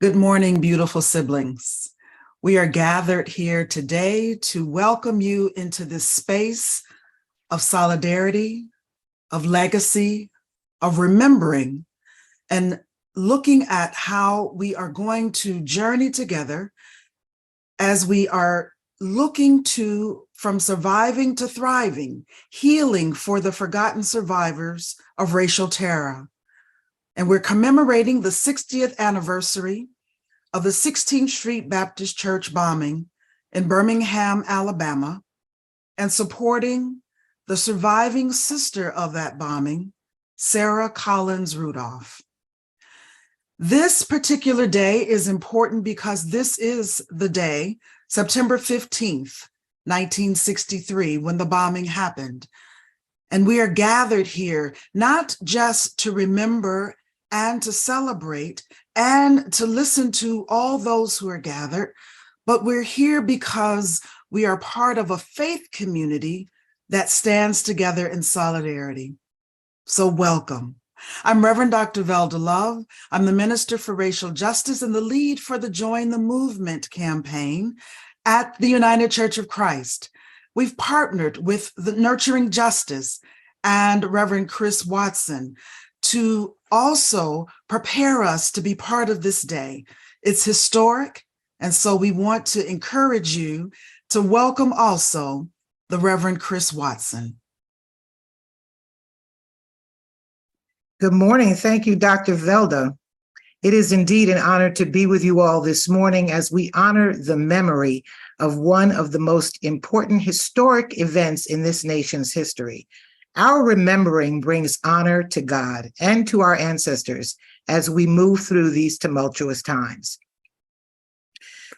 Good morning, beautiful siblings. We are gathered here today to welcome you into this space of solidarity, of legacy, of remembering, and looking at how we are going to journey together as we are looking to, from surviving to thriving, healing for the forgotten survivors of racial terror. And we're commemorating the 60th anniversary of the 16th Street Baptist Church bombing in Birmingham, Alabama, and supporting the surviving sister of that bombing, Sarah Collins Rudolph. This particular day is important because this is the day, September 15th, 1963, when the bombing happened. And we are gathered here not just to remember and to celebrate and to listen to all those who are gathered, but we're here because we are part of a faith community that stands together in solidarity. So welcome. I'm Reverend Dr. Velda Love. I'm the Minister for Racial Justice and the lead for the Join the Movement campaign at the United Church of Christ. We've partnered with the Nurturing Justice and Reverend Chris Watson to also prepare us to be part of this day. It's historic, and so we want to encourage you to welcome also the Reverend Chris Watson. Good morning. Thank you, Dr. Velda. It is indeed an honor to be with you all this morning as we honor the memory of one of the most important historic events in this nation's history. Our remembering brings honor to God and to our ancestors as we move through these tumultuous times.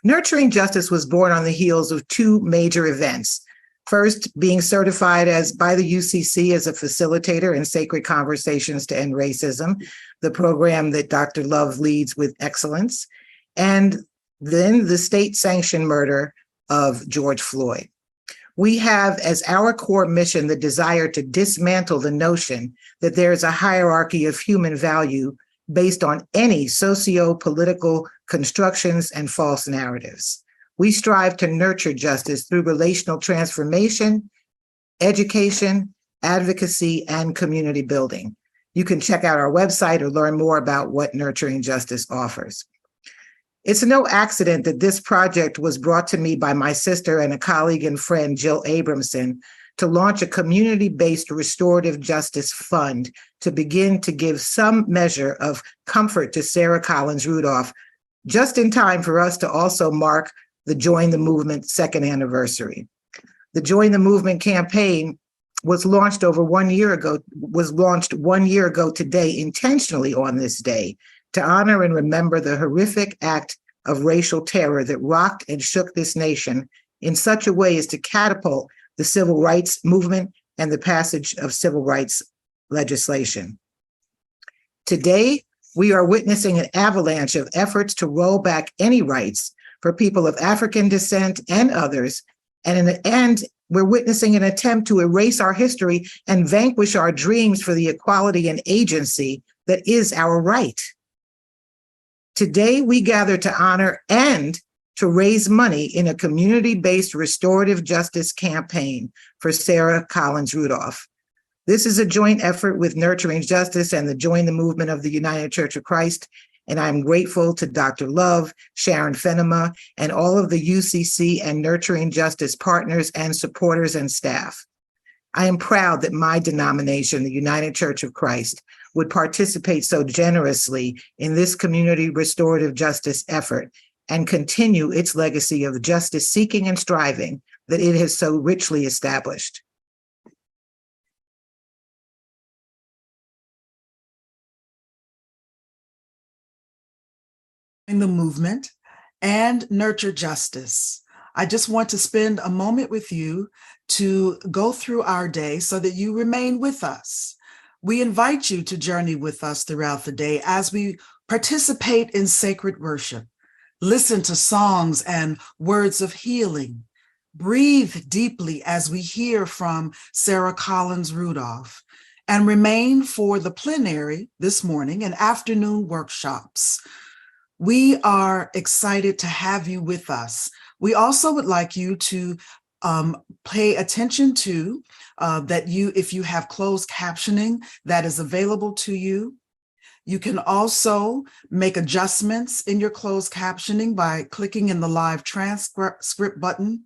Nurturing Justice was born on the heels of two major events. First, being certified by the UCC as a facilitator in Sacred Conversations to End Racism, the program that Dr. Love leads with excellence, and then the state-sanctioned murder of George Floyd. We have as our core mission the desire to dismantle the notion that there is a hierarchy of human value based on any socio-political constructions and false narratives. We strive to nurture justice through relational transformation, education, advocacy, and community building. You can check out our website or learn more about what Nurturing Justice offers. It's no accident that this project was brought to me by my sister and a colleague and friend, Jill Abramson, to launch a community-based restorative justice fund to begin to give some measure of comfort to Sarah Collins Rudolph, just in time for us to also mark the Join the Movement second anniversary. The Join the Movement campaign was launched 1 year ago today, intentionally on this day, to honor and remember the horrific act of racial terror that rocked and shook this nation in such a way as to catapult the civil rights movement and the passage of civil rights legislation. Today, we are witnessing an avalanche of efforts to roll back any rights for people of African descent and others, and we're witnessing an attempt to erase our history and vanquish our dreams for the equality and agency that is our right. Today, we gather to honor and to raise money in a community-based restorative justice campaign for Sarah Collins Rudolph. This is a joint effort with Nurturing Justice and the Join the Movement of the United Church of Christ, and I'm grateful to Dr. Love, Sharon Fenema, and all of the UCC and Nurturing Justice partners and supporters and staff. I am proud that my denomination, the United Church of Christ, would participate so generously in this community restorative justice effort and continue its legacy of justice seeking and striving that it has so richly established. In the movement and nurture justice. I just want to spend a moment with you to go through our day so that you remain with us. We invite you to journey with us throughout the day as we participate in sacred worship, listen to songs and words of healing, breathe deeply as we hear from Sarah Collins Rudolph, and remain for the plenary this morning and afternoon workshops. We are excited to have you with us. We also would like you to pay attention to if you have closed captioning that is available to you. You can also make adjustments in your closed captioning by clicking in the live transcript button.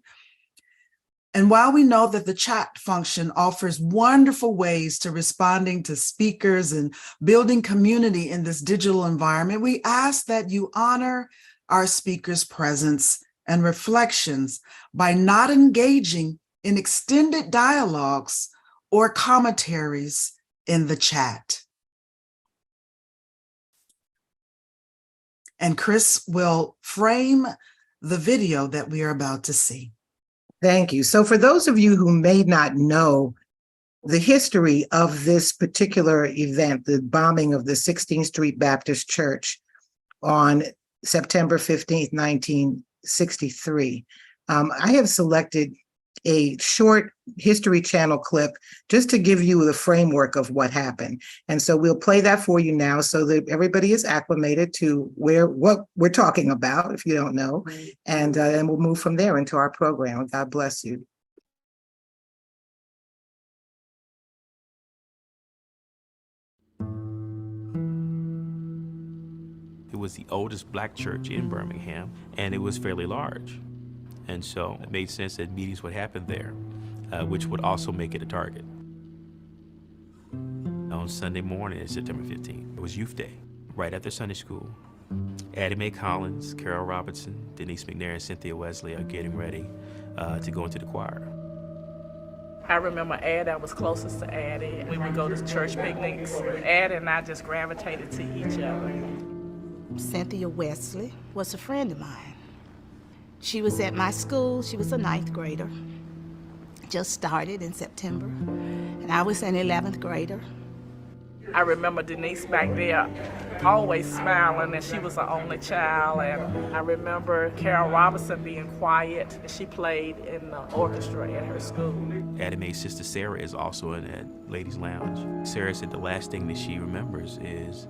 And while we know that the chat function offers wonderful ways to responding to speakers and building community in this digital environment, we ask that you honor our speakers' presence and reflections by not engaging in extended dialogues or commentaries in the chat. And Chris will frame the video that we are about to see. Thank you. So for those of you who may not know the history of this particular event, the bombing of the 16th Street Baptist Church on September 15th, 1963, I have selected a short History Channel clip just to give you the framework of what happened. And so we'll play that for you now so that everybody is acclimated to what we're talking about, if you don't know, and we'll move from there into our program. God bless you. It was the oldest Black church in Birmingham, and it was fairly large. And so it made sense that meetings would happen there, which would also make it a target. On Sunday morning, September 15th, it was Youth Day, right after Sunday school. Addie Mae Collins, Carole Robertson, Denise McNair, and Cynthia Wesley are getting ready to go into the choir. I remember Addie, I was closest to Addie. We would go to church picnics. Addie and I just gravitated to each other. Cynthia Wesley was a friend of mine. She was at my school. She was a 9th grader. Just started in September. And I was an 11th grader. I remember Denise back there always smiling, and she was the only child. And I remember Carole Robertson being quiet. She played in the orchestra at her school. Addie Mae's sister Sarah is also in that ladies' lounge. Sarah said the last thing that she remembers is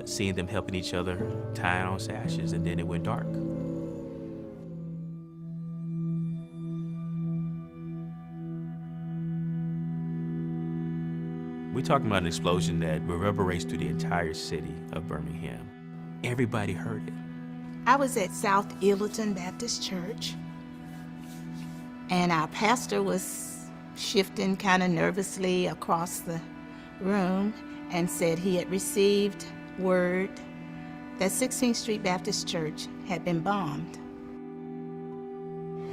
seeing them helping each other tie on sashes, and then it went dark. We're talking about an explosion that reverberates through the entire city of Birmingham. Everybody heard it. I was at South Illerton Baptist Church, and our pastor was shifting kind of nervously across the room and said he had received word that 16th Street Baptist Church had been bombed.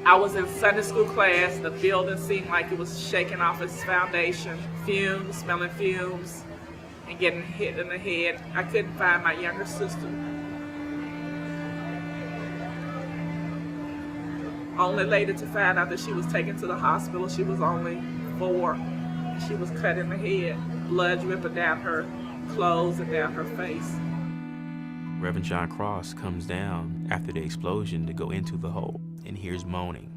I was in Sunday school class. The building seemed like it was shaking off its foundation. Fumes, smelling fumes, and getting hit in the head. I couldn't find my younger sister. Only later to find out that she was taken to the hospital. She was only 4. She was cut in the head, blood dripping down her clothes and down her face. Reverend John Cross comes down after the explosion to go into the hole and hears moaning.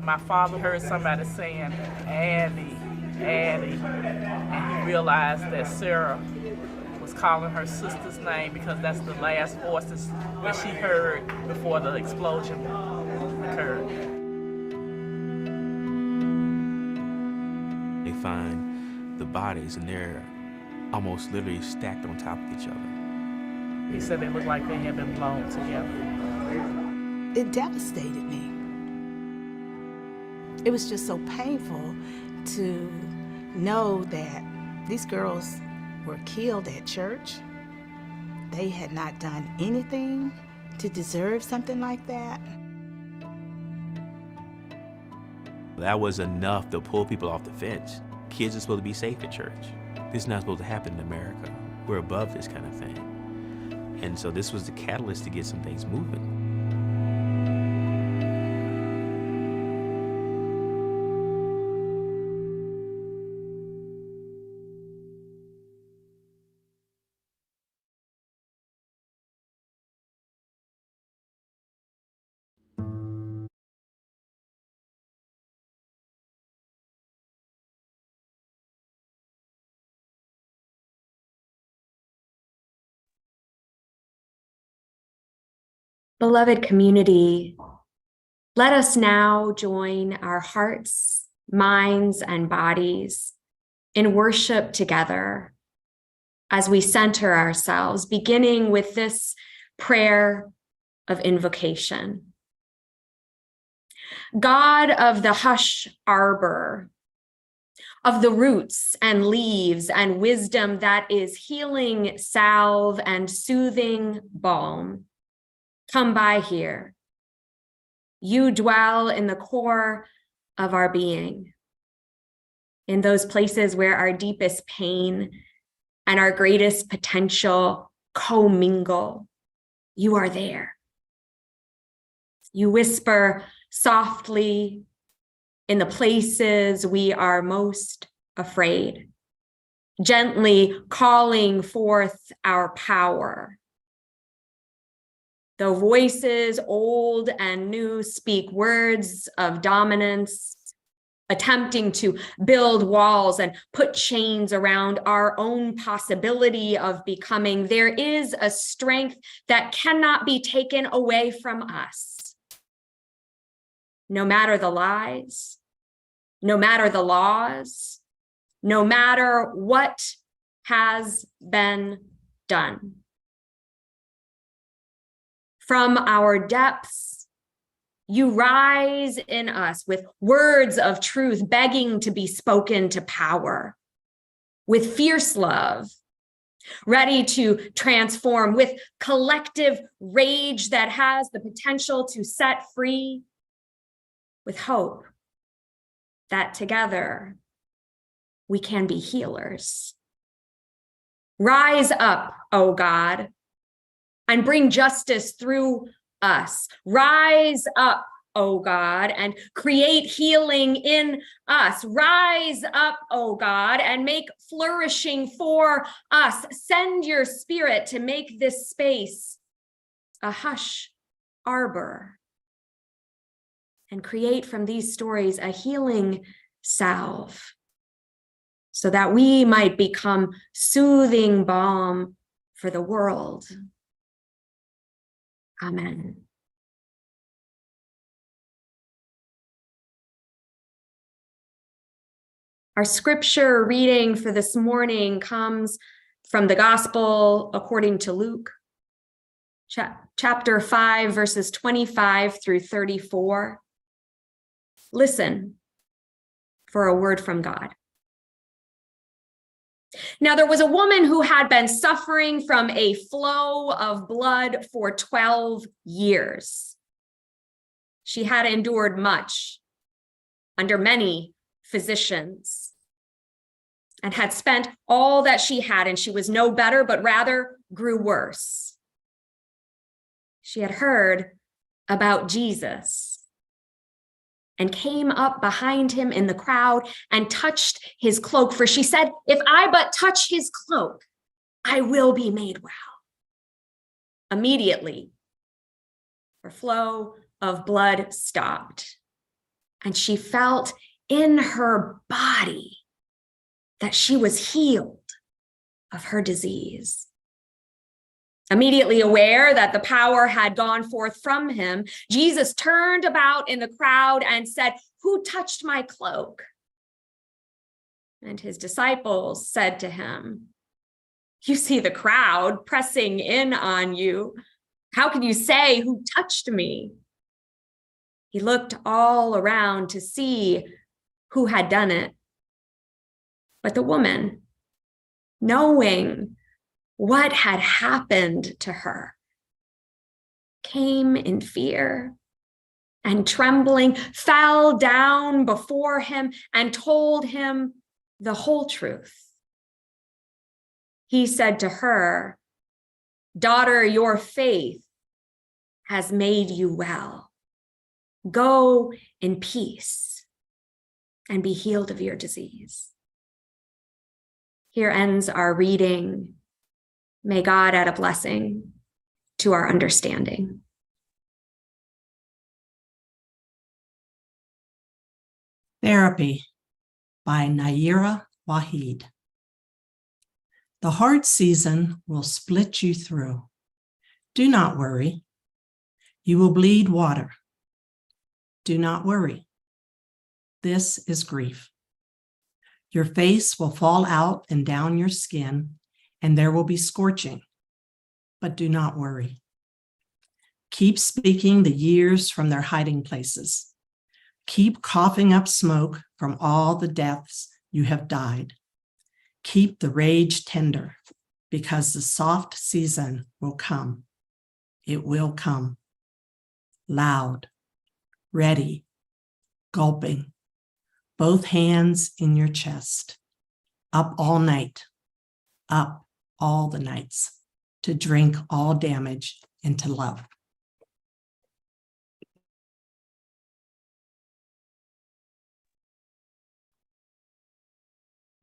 My father heard somebody saying, Addie, Addie, and he realized that Sarah was calling her sister's name because that's the last voices that she heard before the explosion occurred. They find the bodies, and they're almost literally stacked on top of each other. He said they looked like they had been blown together. It devastated me. It was just so painful to know that these girls were killed at church. They had not done anything to deserve something like that. That was enough to pull people off the fence. Kids are supposed to be safe at church. This is not supposed to happen in America. We're above this kind of thing. And so this was the catalyst to get some things moving. Beloved community, let us now join our hearts, minds, and bodies in worship together as we center ourselves, beginning with this prayer of invocation. God of the hush arbor, of the roots and leaves and wisdom that is healing salve and soothing balm, come by here. You dwell in the core of our being, in those places where our deepest pain and our greatest potential commingle. You are there. You whisper softly in the places we are most afraid, gently calling forth our power. Though voices old and new speak words of dominance, attempting to build walls and put chains around our own possibility of becoming, there is a strength that cannot be taken away from us. No matter the lies, no matter the laws, no matter what has been done. From our depths, you rise in us with words of truth begging to be spoken to power, with fierce love, ready to transform, with collective rage that has the potential to set free, with hope that together we can be healers. Rise up, O God, and bring justice through us. Rise up, O God, and create healing in us. Rise up, O God, and make flourishing for us. Send your spirit to make this space a hush arbor and create from these stories a healing salve so that we might become soothing balm for the world. Amen. Our scripture reading for this morning comes from the Gospel according to Luke, chapter 5, verses 25 through 34. Listen for a word from God. Now there was a woman who had been suffering from a flow of blood for 12 years. She had endured much under many physicians and had spent all that she had, and she was no better, but rather grew worse. She had heard about Jesus and came up behind him in the crowd and touched his cloak. For she said, if I but touch his cloak, I will be made well. Immediately, her flow of blood stopped, and she felt in her body that she was healed of her disease. Immediately aware that the power had gone forth from him, Jesus turned about in the crowd and said, who touched my cloak? And his disciples said to him, you see the crowd pressing in on you. How can you say, who touched me? He looked all around to see who had done it. But the woman, knowing what had happened to her, came in fear and trembling, fell down before him and told him the whole truth. He said to her, daughter, your faith has made you well. Go in peace and be healed of your disease. Here ends our reading. May God add a blessing to our understanding. Therapy by Nayyirah Waheed. The hard season will split you through. Do not worry. You will bleed water. Do not worry. This is grief. Your face will fall out and down your skin, and there will be scorching. But do not worry. Keep speaking the years from their hiding places. Keep coughing up smoke from all the deaths you have died. Keep the rage tender, because the soft season will come. It will come. Loud, ready, gulping, both hands in your chest, up all night, up all the nights, to drink all damage into love.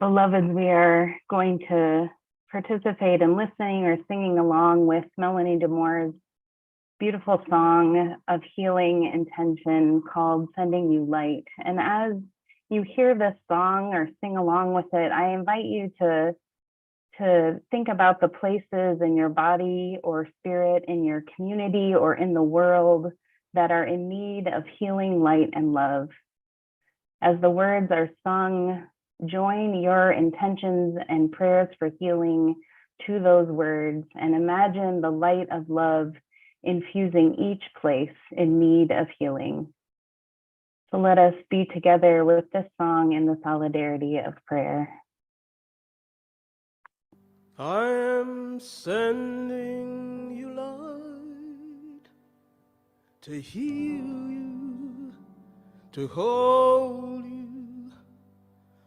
Beloveds, we are going to participate in listening or singing along with Melanie DeMoore's beautiful song of healing intention called Sending You Light. And as you hear this song or sing along with it, I invite you to think about the places in your body or spirit, in your community or in the world that are in need of healing, light, and love. As the words are sung, join your intentions and prayers for healing to those words and imagine the light of love infusing each place in need of healing. So let us be together with this song in the solidarity of prayer. I am sending you light to heal you, to hold you.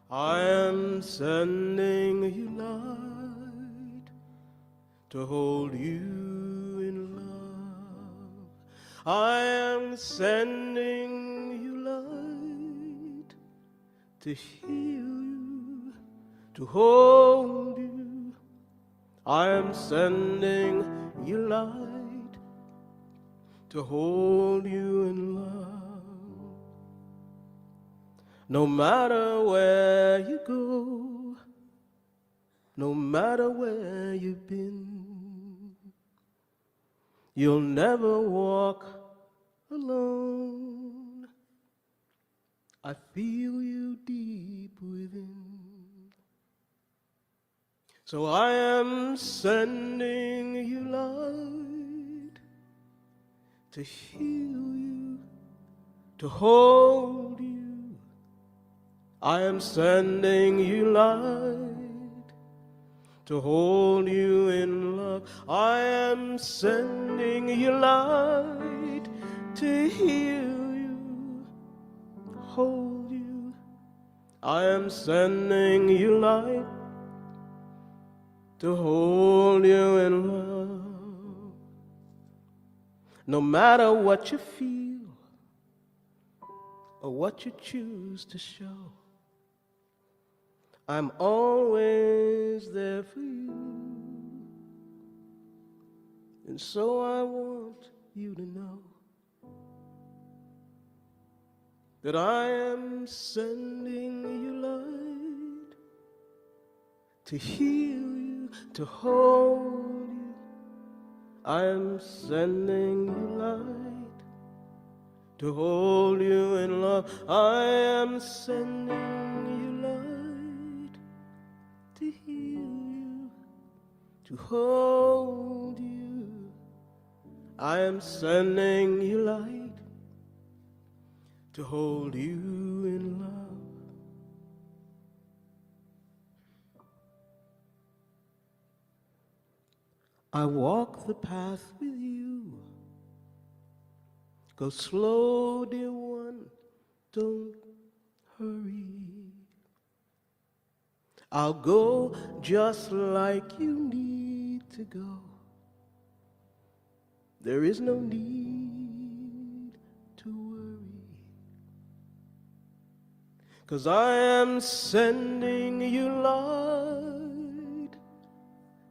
I am sending you light to hold you in love. I am sending you light to heal you, to hold you. I am sending you light to hold you in love. No matter where you go, no matter where you've been, you'll never walk alone. I feel you deep within. So I am sending you light to heal you, to hold you. I am sending you light to hold you in love. I am sending you light to heal you, hold you. I am sending you light to hold you in love. No matter what you feel or what you choose to show, I'm always there for you. And so I want you to know that I am sending you light to heal you, to hold you. I am sending you light to hold you in love. I am sending you light to heal you, to hold you. I am sending you light to hold you in love. I walk the path with you. Go slow, dear one, don't hurry. I'll go just like you need to go. There is no need to worry, 'cause I am sending you light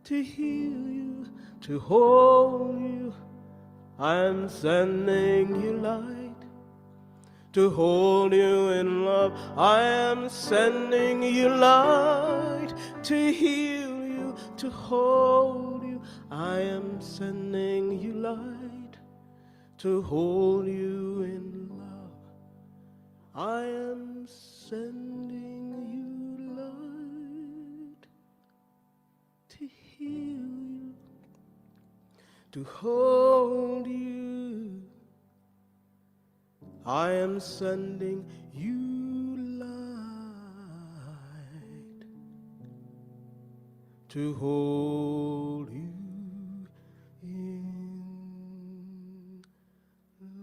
to heal you, to hold you. I am sending you light to hold you in love. I am sending you light to heal you, to hold you. I am sending you light to hold you in love. I am sending you light to heal you, to hold you. I am sending you light to hold you in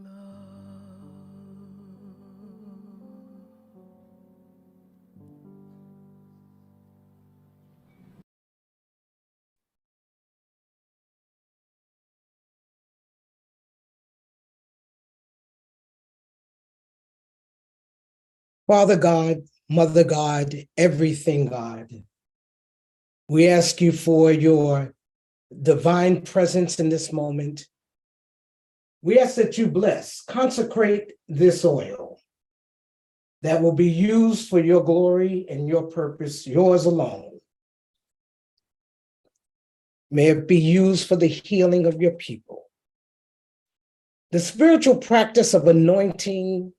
love. Father God, Mother God, everything God, we ask you for your divine presence in this moment. We ask that you bless, consecrate this oil that will be used for your glory and your purpose, yours alone. May it be used for the healing of your people. The spiritual practice of anointing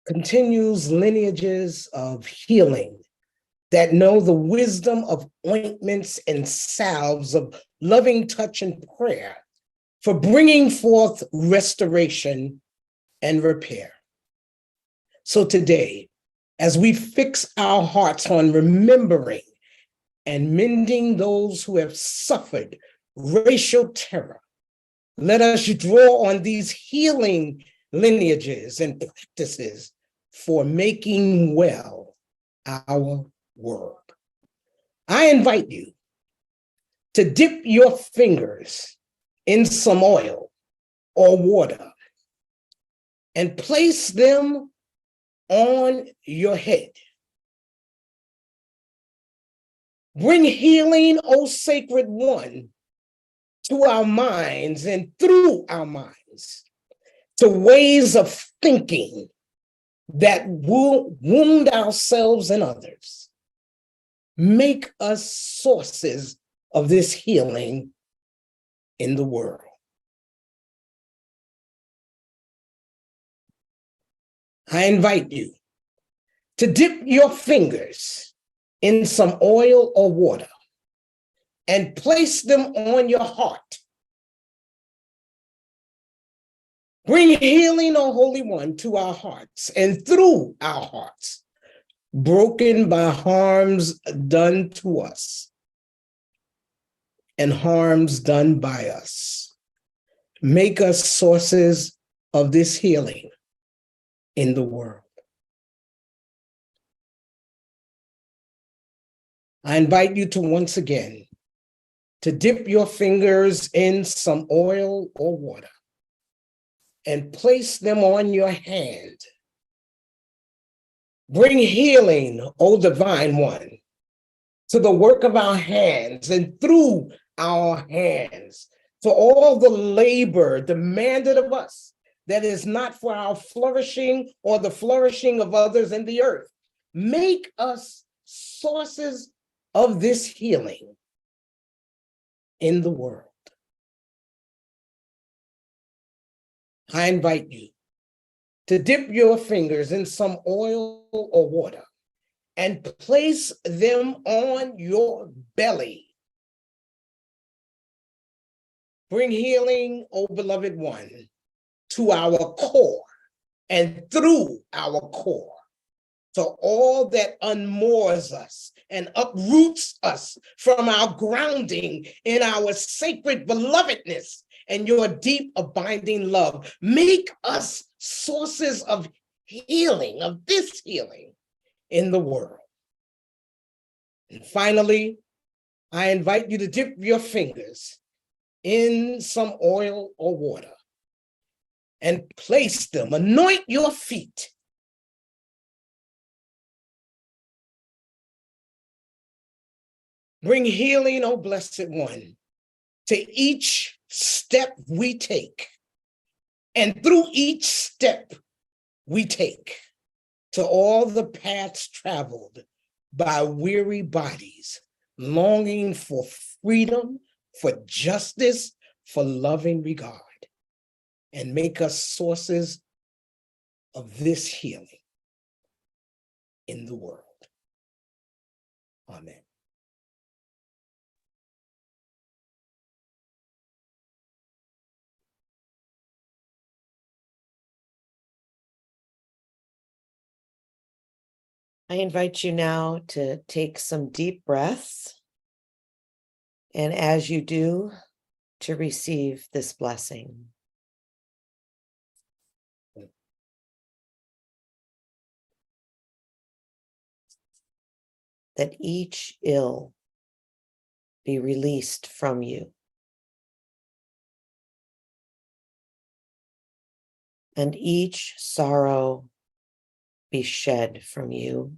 continues lineages of healing that know the wisdom of ointments and salves of loving touch and prayer for bringing forth restoration and repair. So today, as we fix our hearts on remembering and mending those who have suffered racial terror, let us draw on these healing lineages and practices for making well our world. I invite you to dip your fingers in some oil or water and place them on your head. Bring healing, O sacred one, to our minds and through our minds to ways of thinking that will wound ourselves and others. Make us sources of this healing in the world. I invite you to dip your fingers in some oil or water and place them on your heart. Bring healing, O Holy One, to our hearts and through our hearts, broken by harms done to us and harms done by us. Make us sources of this healing in the world. I invite you to once again to dip your fingers in some oil or water and place them on your hand. Bring healing, O Divine One, to the work of our hands and through our hands, to all the labor demanded of us that is not for our flourishing or the flourishing of others in the earth. Make us sources of this healing in the world. I invite you to dip your fingers in some oil or water and place them on your belly. Bring healing, O beloved one, to our core and through our core, to all that unmoors us and uproots us from our grounding in our sacred belovedness and your deep abiding love. Make us sources of healing, of this healing in the world. And finally, I invite you to dip your fingers in some oil or water and place them, anoint your feet. Bring healing, O Blessed One, to each step we take, and through each step we take, to all the paths traveled by weary bodies, longing for freedom, for justice, for loving regard. and make us sources of this healing in the world. Amen. I invite you now to take some deep breaths, and as you do, to receive this blessing. That each ill be released from you, and each sorrow be shed from you.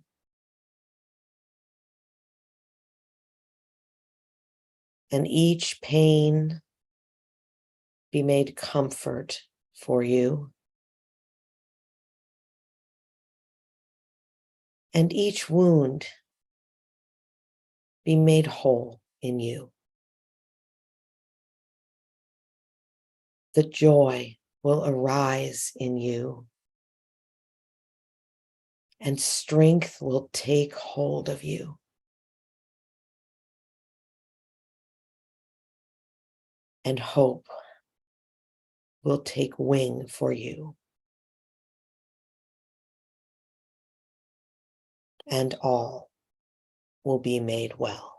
And each pain be made comfort for you. And each wound be made whole in you. The joy will arise in you, and strength will take hold of you. And hope will take wing for you. And all will be made well.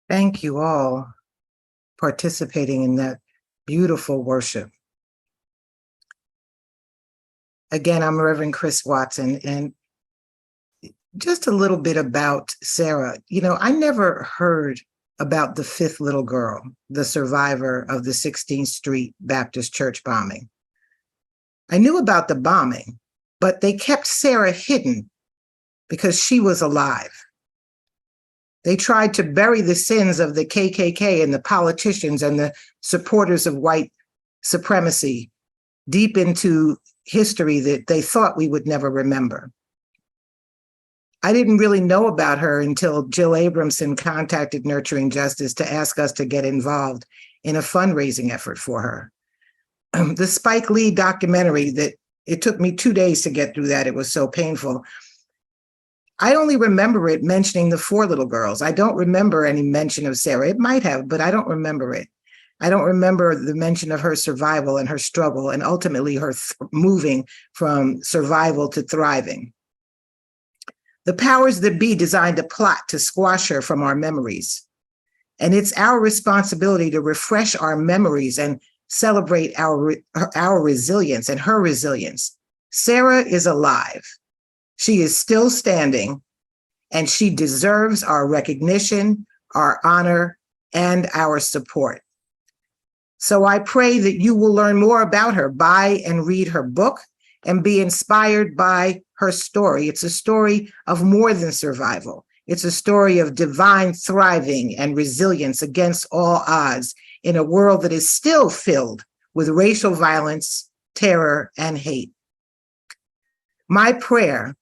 Thank you all participating in that beautiful worship. Again, I'm Reverend Chris Watson, and just a little bit about Sarah. You know, I never heard about the fifth little girl, the survivor of the 16th Street Baptist Church bombing. I knew about the bombing, but they kept Sarah hidden because she was alive. They tried to bury the sins of the KKK and the politicians and the supporters of white supremacy deep into history that they thought we would never remember. I didn't really know about her until Jill Abramson contacted Nurturing Justice to ask us to get involved in a fundraising effort for her. The Spike Lee documentary, that it took me 2 days to get through that, it was so painful. I only remember it mentioning the four little girls. I don't remember any mention of Sarah. It might have, but I don't remember it. I don't remember the mention of her survival and her struggle, and ultimately her moving from survival to thriving. The powers that be designed a plot to squash her from our memories. And it's our responsibility to refresh our memories and celebrate our resilience and her resilience. Sarah is alive. She is still standing, and she deserves our recognition, our honor, and our support. So I pray that you will learn more about her, buy and read her book, and be inspired by her story. It's a story of more than survival. It's a story of divine thriving and resilience against all odds in a world that is still filled with racial violence, terror, and hate. My prayer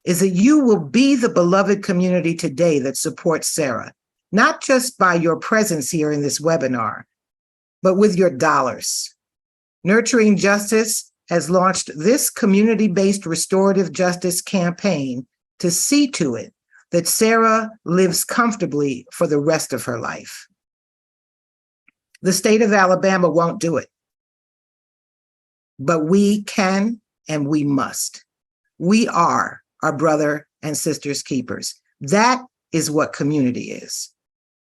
is that you will be the beloved community today that supports Sarah, not just by your presence here in this webinar, but with your dollars. Nurturing Justice has launched this community-based restorative justice campaign to see to it that Sarah lives comfortably for the rest of her life. The state of Alabama won't do it, but we can and we must. We are our brother and sisters keepers. That is what community is.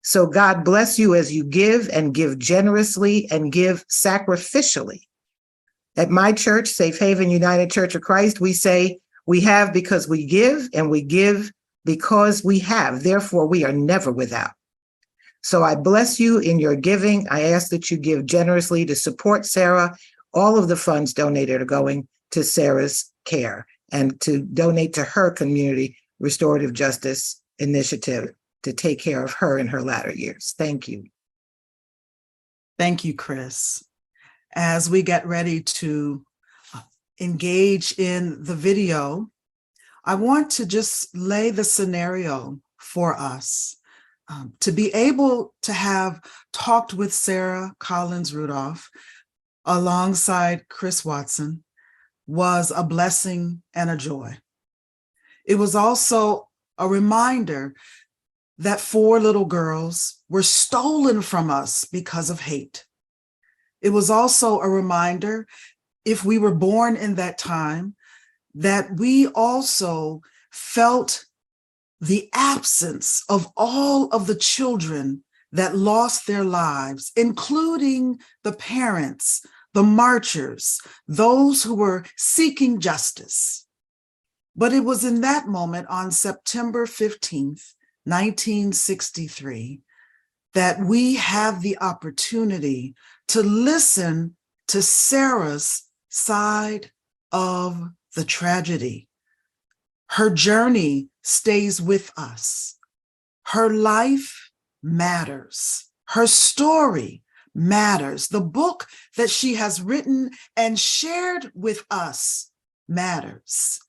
So God bless you as you give, and give generously, and give sacrificially. At my church, Safe Haven United Church of Christ, we say we have because we give, and we give because we have. Therefore, we are never without. So I bless you in your giving. I ask that you give generously to support Sarah. All of the funds donated are going to Sarah's care and to donate to her community restorative justice initiative to take care of her in her latter years. Thank you. Thank you, Chris. As we get ready to engage in the video, I want to just lay the scenario for us. To be able to have talked with Sarah Collins Rudolph alongside Chris Watson was a blessing and a joy. It was also a reminder that 4 little girls were stolen from us because of hate. It was also a reminder, if we were born in that time, that we also felt the absence of all of the children that lost their lives, including the parents, the marchers, those who were seeking justice. But it was in that moment on September 15th, 1963, that we have the opportunity to listen to Sarah's side of the tragedy. Her journey stays with us. Her life matters. Her story matters. The book that she has written and shared with us matters.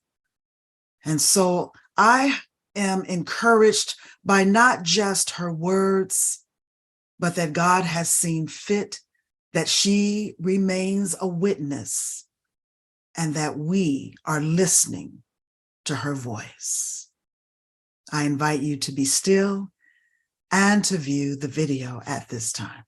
And so I am encouraged by not just her words, but that God has seen fit that she remains a witness and that we are listening to her voice. I invite you to be still and to view the video at this time.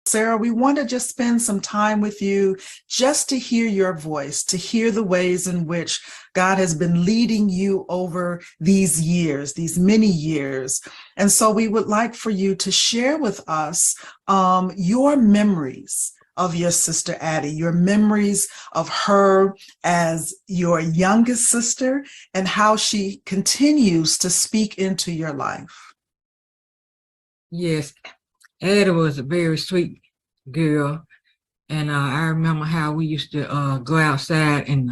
Sarah, we want to just spend some time with you just to hear your voice, to hear the ways in which God has been leading you over these years, these many years. And so we would like for you to share with us your memories of your sister Addie, your memories of her as your youngest sister and how she continues to speak into your life. Yes, Addie was a very sweet girl, and I remember how we used to go outside and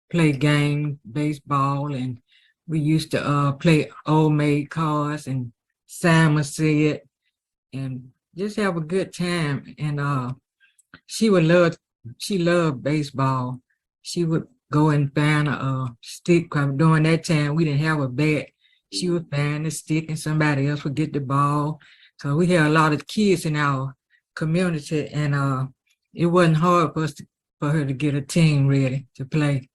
play games, baseball, and we used to play old maid cards and Simon said, and just have a good time. And she loved baseball. She would go and find a stick. During that time, we didn't have a bat. She would find a stick, and somebody else would get the ball. So we had a lot of kids in our community, and it wasn't hard for her to get a team ready to play.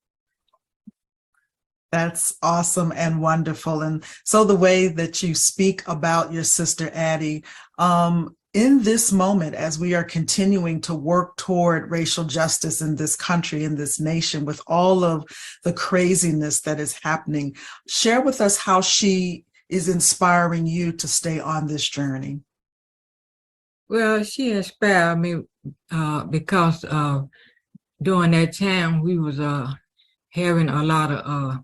That's awesome and wonderful. And so the way that you speak about your sister Addie, in this moment, as we are continuing to work toward racial justice in this country, in this nation, with all of the craziness that is happening, share with us how she is inspiring you to stay on this journey. Well, she inspired me because during that time we was having a lot of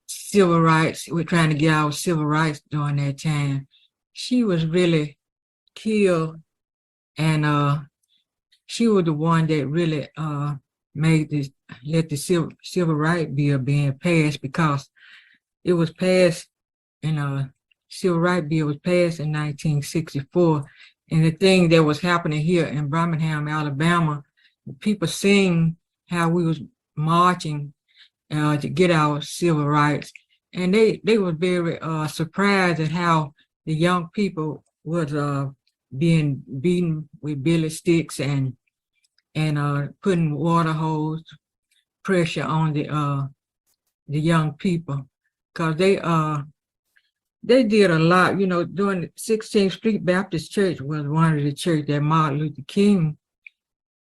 civil rights. We're trying to get our civil rights during that time. She was really killed, and she was the one that really let the civil rights bill being passed, because it was passed, and civil rights bill was passed in 1964. And the thing that was happening here in Birmingham, Alabama, people seeing how we was marching to get our civil rights. And they were very surprised at how the young people was being beaten with billy sticks and putting water hose pressure on the young people, because they did a lot. You know, during the 16th Street Baptist Church was one of the churches that Martin Luther King,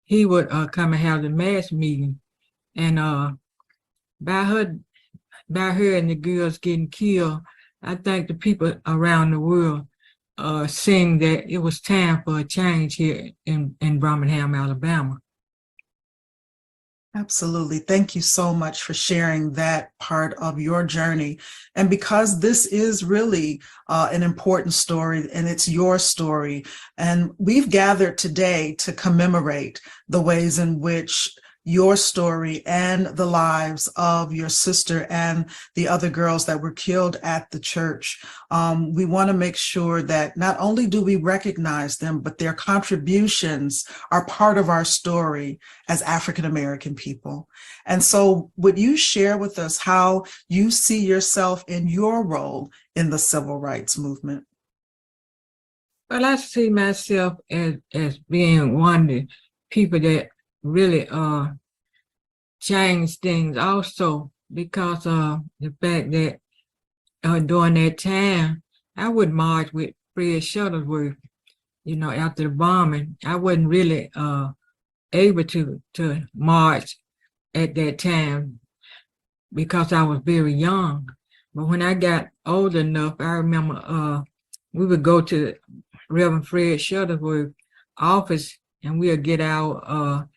he would come and have the mass meeting. And by her and the girls getting killed, I think the people around the world seeing that it was time for a change here in Birmingham, Alabama. Absolutely. Thank you so much for sharing that part of your journey. And because this is really an important story, and it's your story, and we've gathered today to commemorate the ways in which your story and the lives of your sister and the other girls that were killed at the church. We want to make sure that not only do we recognize them, but their contributions are part of our story as African American people. And so would you share with us how you see yourself in your role in the civil rights movement? Well, I see myself as being one of the people that really changed things also, because of the fact that during that time, I would march with Fred Shuttlesworth, after the bombing. I wasn't really able to march at that time because I was very young. But when I got old enough, I remember we would go to Reverend Fred Shuttlesworth's office, and we'll get our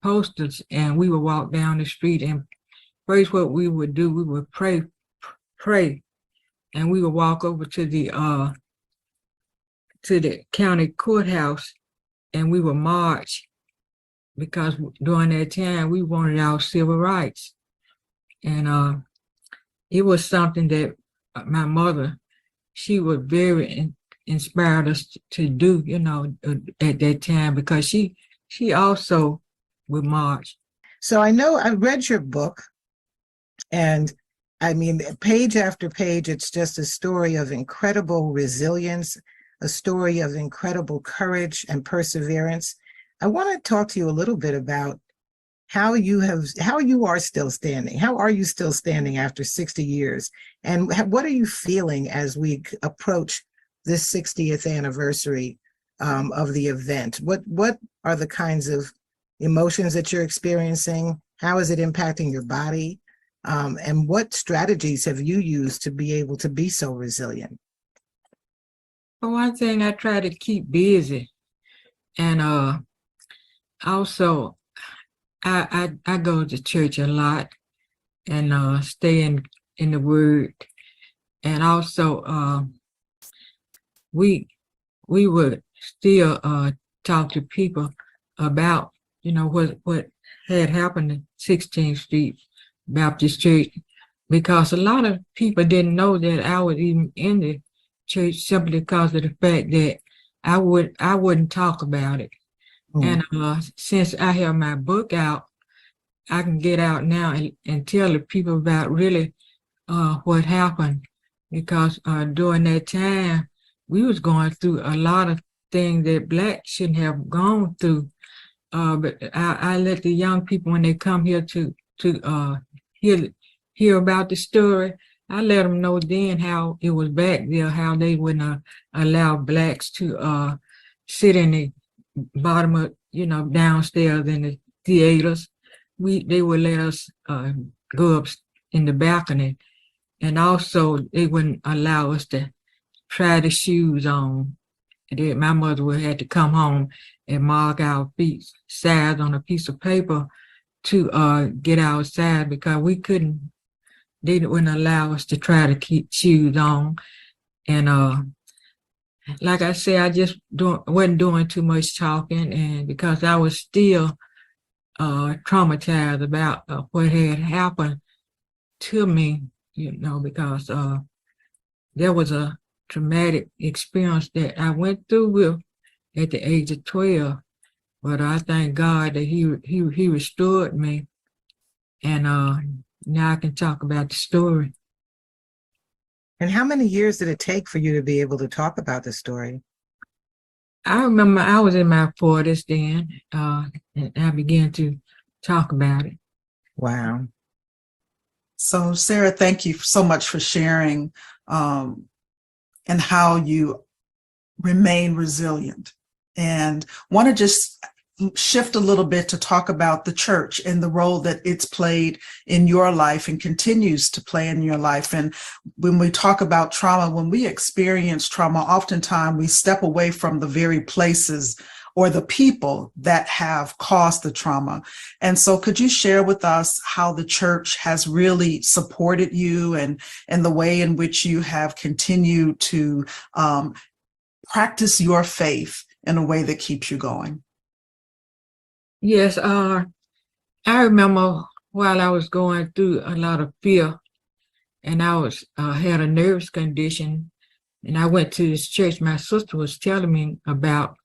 posters, and we would walk down the street, and first what we would do, we would pray, and we would walk over to the county courthouse, and we would march, because during that time we wanted our civil rights. And it was something that my mother, she was very inspired us to do, at that time, because she also would march. So I know I read your book, and I mean, page after page, it's just a story of incredible resilience, a story of incredible courage and perseverance. I want to talk to you a little bit about how you are still standing. How are you still standing after 60 years? And what are you feeling as we approach this 60th anniversary of the event? What are the kinds of emotions that you're experiencing? How is it impacting your body? And what strategies have you used to be able to be so resilient? For one thing, I try to keep busy. And also, I go to church a lot and stay in the Word. And also, we would still talk to people about, what had happened at 16th Street Baptist Church, because a lot of people didn't know that I was even in the church, simply because of the fact that I wouldn't talk about it. And since I have my book out, I can get out now and tell the people about really what happened, because during that time we was going through a lot of things that Blacks shouldn't have gone through. But I let the young people, when they come here to hear about the story, I let them know then how it was back there, how they wouldn't allow Blacks to sit in the bottom of, downstairs in the theaters. They would let us go up in the balcony, and also they wouldn't allow us to try the shoes on. My mother would have to come home and mark our feet size on a piece of paper to get outside, because they wouldn't allow us to try to keep shoes on. And like I said, I just wasn't doing too much talking, and because I was still traumatized about what had happened to me, because there was a traumatic experience that I went through with at the age of 12. But I thank God that he restored me, and now I can talk about the story. And how many years did it take for you to be able to talk about the story? I remember I was in my 40s then, and I began to talk about it. Wow. So Sarah, thank you so much for sharing and how you remain resilient. And want to just shift a little bit to talk about the church and the role that it's played in your life and continues to play in your life. And when we talk about trauma, when we experience trauma, oftentimes we step away from the very places or the people that have caused the trauma. And so could you share with us how the church has really supported you and the way in which you have continued to practice your faith in a way that keeps you going? Yes, I remember while I was going through a lot of fear, and I was had a nervous condition, and I went to this church my sister was telling me about,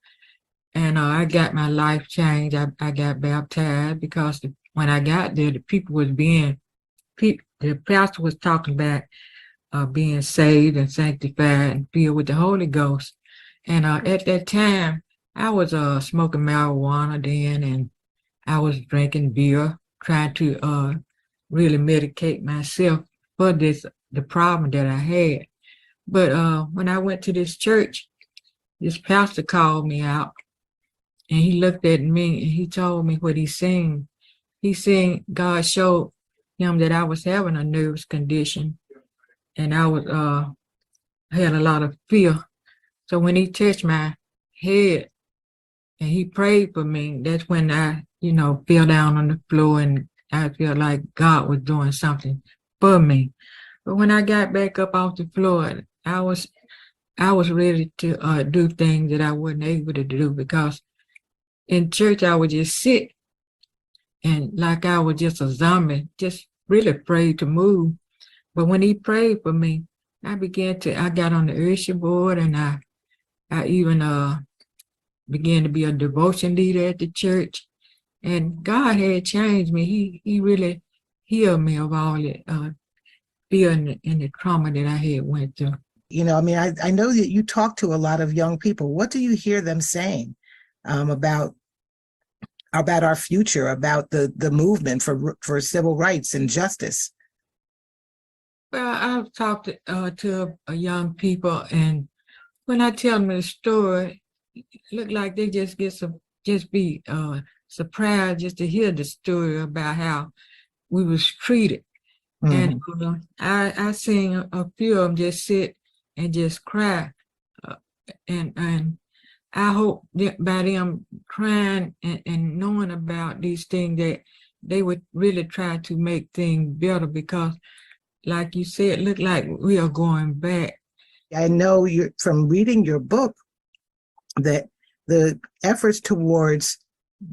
and I got my life changed. I got baptized because when I got there, the pastor was talking about being saved and sanctified and filled with the Holy Ghost. And at that time, I was smoking marijuana then, and I was drinking beer, trying to really medicate myself for the problem that I had. But when I went to this church, this pastor called me out, and he looked at me and he told me what he seen. He seen God showed him that I was having a nervous condition, and I was had a lot of fear. So when he touched my head and he prayed for me, that's when I, fell down on the floor, and I felt like God was doing something for me. But when I got back up off the floor, I was ready to do things that I wasn't able to do, because in church I would just sit and like I was just a zombie, just really afraid to move. But when he prayed for me, I got on the usher board, and I even began to be a devotion leader at the church. And God had changed me. He really healed me of all the fear and the trauma that I had went through. I know that you talk to a lot of young people. What do you hear them saying about our future, about the movement for civil rights and justice? Well, I've talked to young people, and when I tell them the story, it look like they just be surprised just to hear the story about how we was treated. And I seen a few of them just sit and just cry, and I hope that by them crying and knowing about these things, that they would really try to make things better, because like you said, it look like we are going back. I know from reading your book that the efforts towards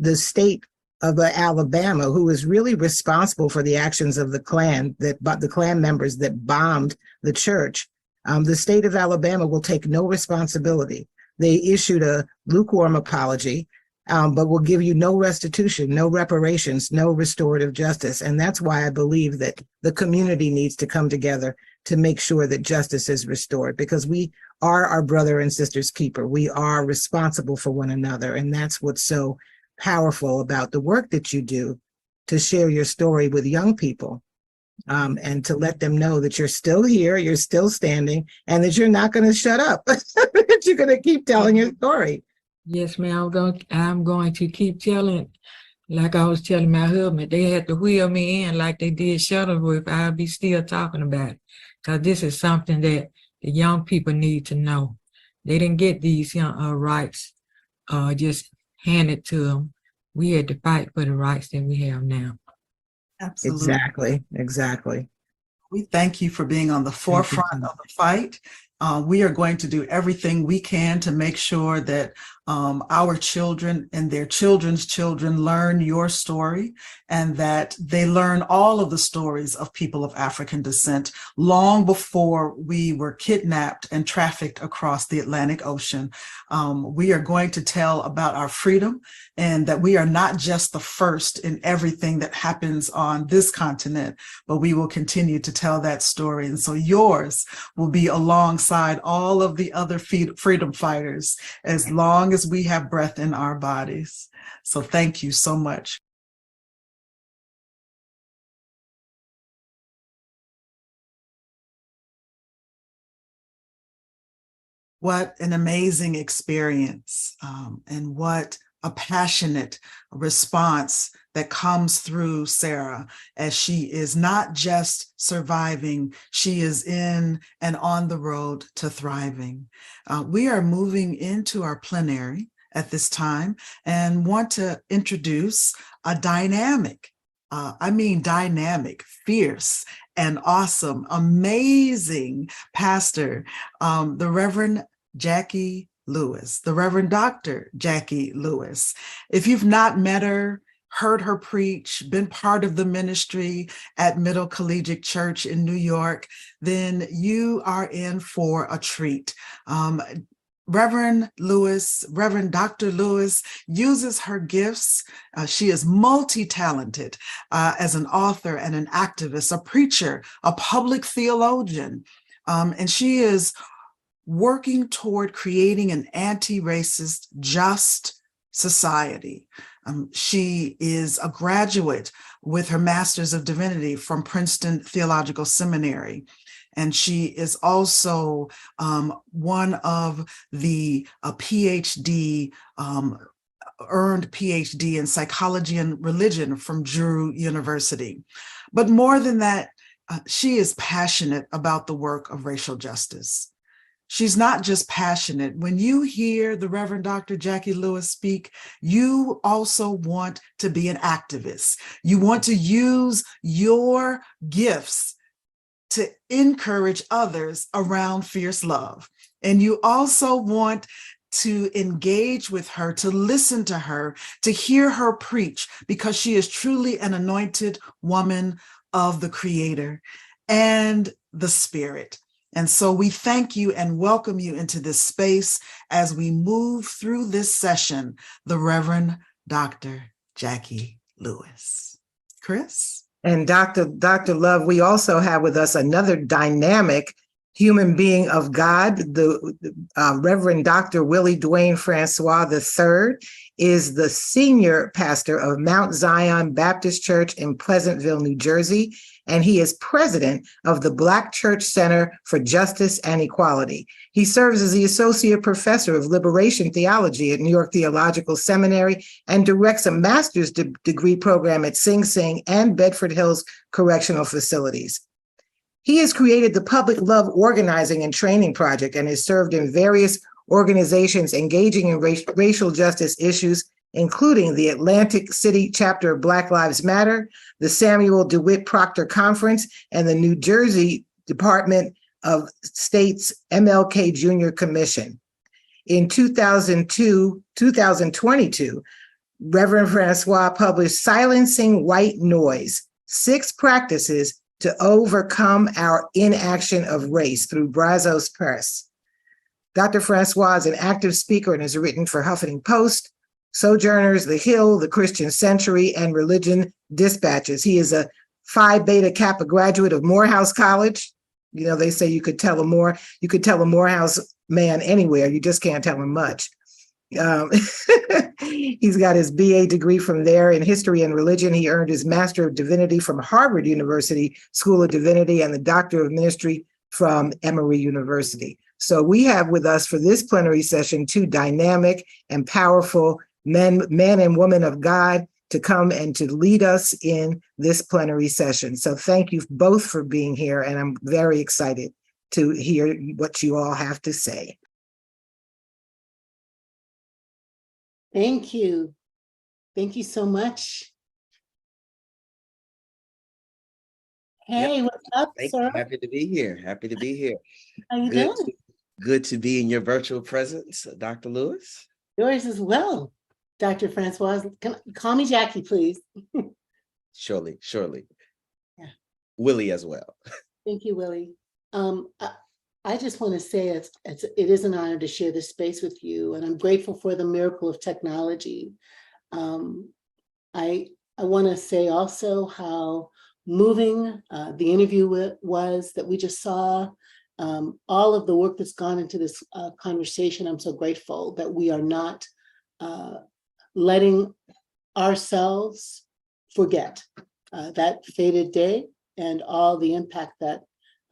the state of Alabama, who is really responsible for the actions of the Klan, the Klan members that bombed the church, the state of Alabama will take no responsibility. They issued a lukewarm apology, but will give you no restitution, no reparations, no restorative justice. And that's why I believe that the community needs to come together to make sure that justice is restored, because we are our brother and sister's keeper. We are responsible for one another. And that's what's so powerful about the work that you do, to share your story with young people, and to let them know that you're still here, you're still standing, and that you're not going to shut up, that you're going to keep telling your story. Yes, ma'am. I'm going to keep telling. Like I was telling my husband, they had to wheel me in like they did Shuttleworth. I'll be still talking about it, because this is something that the young people need to know. They didn't get these rights just handed to them. We had to fight for the rights that we have now. Absolutely. Exactly. We thank you for being on the forefront of the fight. We are going to do everything we can to make sure that our children and their children's children learn your story, and that they learn all of the stories of people of African descent long before we were kidnapped and trafficked across the Atlantic Ocean. We are going to tell about our freedom, and that we are not just the first in everything that happens on this continent, but we will continue to tell that story. And so yours will be alongside all of the other freedom fighters as long as we have breath in our bodies. So thank you so much. What an amazing experience, and what a passionate response that comes through Sarah, as she is not just surviving, she is in and on the road to thriving. We are moving into our plenary at this time and want to introduce a dynamic, fierce and awesome, amazing pastor, the Reverend Jackie Lewis, the Reverend Dr. Jackie Lewis. If you've not met her, heard her preach, been part of the ministry at Middle Collegiate Church in New York, then you are in for a treat. Reverend Dr. Lewis uses her gifts. She is multi-talented as an author and an activist, a preacher, a public theologian, and she is working toward creating an anti-racist, just society. She is a graduate with her Master's of Divinity from Princeton Theological Seminary. And she is also one of the PhD, earned PhD in psychology and religion from Drew University. But more than that, she is passionate about the work of racial justice. She's not just passionate. When you hear the Reverend Dr. Jackie Lewis speak, you also want to be an activist. You want to use your gifts to encourage others around fierce love. And you also want to engage with her, to listen to her, to hear her preach, because she is truly an anointed woman of the Creator and the Spirit. And so we thank you and welcome you into this space as we move through this session, the Reverend Dr. Jackie Lewis. Chris? And Dr. Love, we also have with us another dynamic human being of God, the Reverend Dr. Willie Dwayne Francois III is the senior pastor of Mount Zion Baptist Church in Pleasantville, New Jersey, and he is president of the Black Church Center for Justice and Equality. He serves as the associate professor of liberation theology at New York Theological Seminary and directs a master's degree program at Sing Sing and Bedford Hills Correctional Facilities. He has created the Public Love Organizing and Training Project and has served in various organizations engaging in racial justice issues, including the Atlantic City chapter of Black Lives Matter, the Samuel DeWitt Proctor Conference, and the New Jersey Department of State's MLK Jr. Commission. In 2022, Reverend Francois published Silencing White Noise, 6 Practices to Overcome Our Inaction of Race through Brazos Press. Dr. Francois is an active speaker and has written for Huffington Post, Sojourners, The Hill, The Christian Century, and Religion Dispatches. He is a Phi Beta Kappa graduate of Morehouse College. You know, they say you could tell a Morehouse man anywhere, you just can't tell him much. He's got his BA degree from there in history and religion. He earned his Master of Divinity from Harvard University School of Divinity and the Doctor of Ministry from Emory University. So we have with us for this plenary session 2 dynamic and powerful men and women of God to come and to lead us in this plenary session. So thank you both for being here, and I'm very excited to hear what you all have to say. Thank you. Thank you so much. Hey, what's up, sir? Happy to be here. Happy to be here. How you doing? Good to be in your virtual presence, Dr. Lewis. Yours as well, Dr. Francois. Call me Jackie, please. Surely. Yeah. Willie as well. Thank you, Willie. I just want to say it is an honor to share this space with you, and I'm grateful for the miracle of technology. I want to say also how moving the interview was that we just saw. All of the work that's gone into this conversation. I'm so grateful that we are not letting ourselves forget that fated day and all the impact that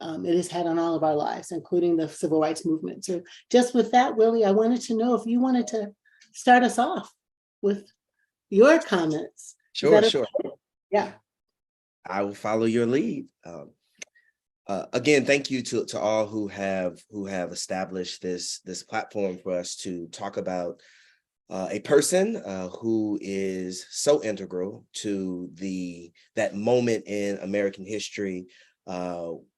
it has had on all of our lives, including the civil rights movement. So just with that, Willie, I wanted to know if you wanted to start us off with your comments. Sure. Yeah. I will follow your lead. Again, thank you to all who have established this platform for us to talk about a person who is so integral to that moment in American history,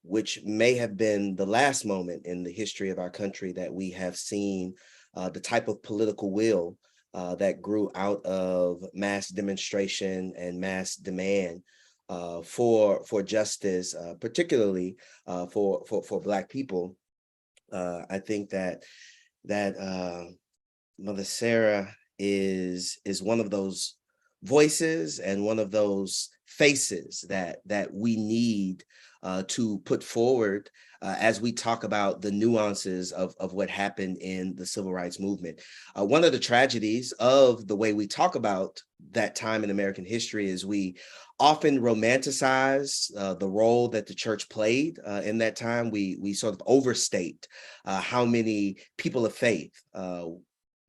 which may have been the last moment in the history of our country that we have seen the type of political will that grew out of mass demonstration and mass demand for justice, particularly for Black people. I think that Mother Sarah is one of those voices and one of those faces that we need to put forward as we talk about the nuances of what happened in the civil rights movement. One of the tragedies of the way we talk about that time in American history is we often romanticize the role that the church played in that time. We sort of overstate how many people of faith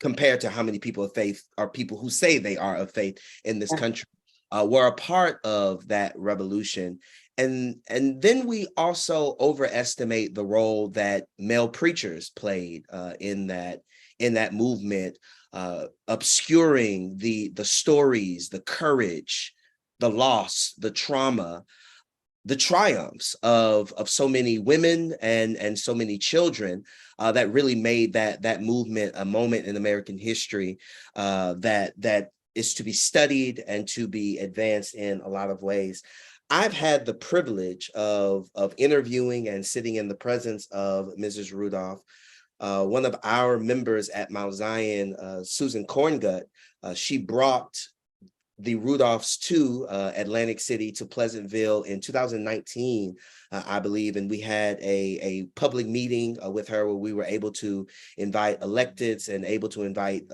compared to how many people of faith are people who say they are of faith in this country were a part of that revolution. And then we also overestimate the role that male preachers played in that movement, obscuring the stories, the courage, the loss, the trauma, the triumphs of so many women and so many children that really made that movement a moment in American history that is to be studied and to be advanced in a lot of ways. I've had the privilege of interviewing and sitting in the presence of Mrs. Rudolph. One of our members at Mount Zion, Susan Corngut, she brought the Rudolphs to Atlantic City, to Pleasantville in 2019, I believe. And we had a public meeting with her where we were able to invite electeds and able to invite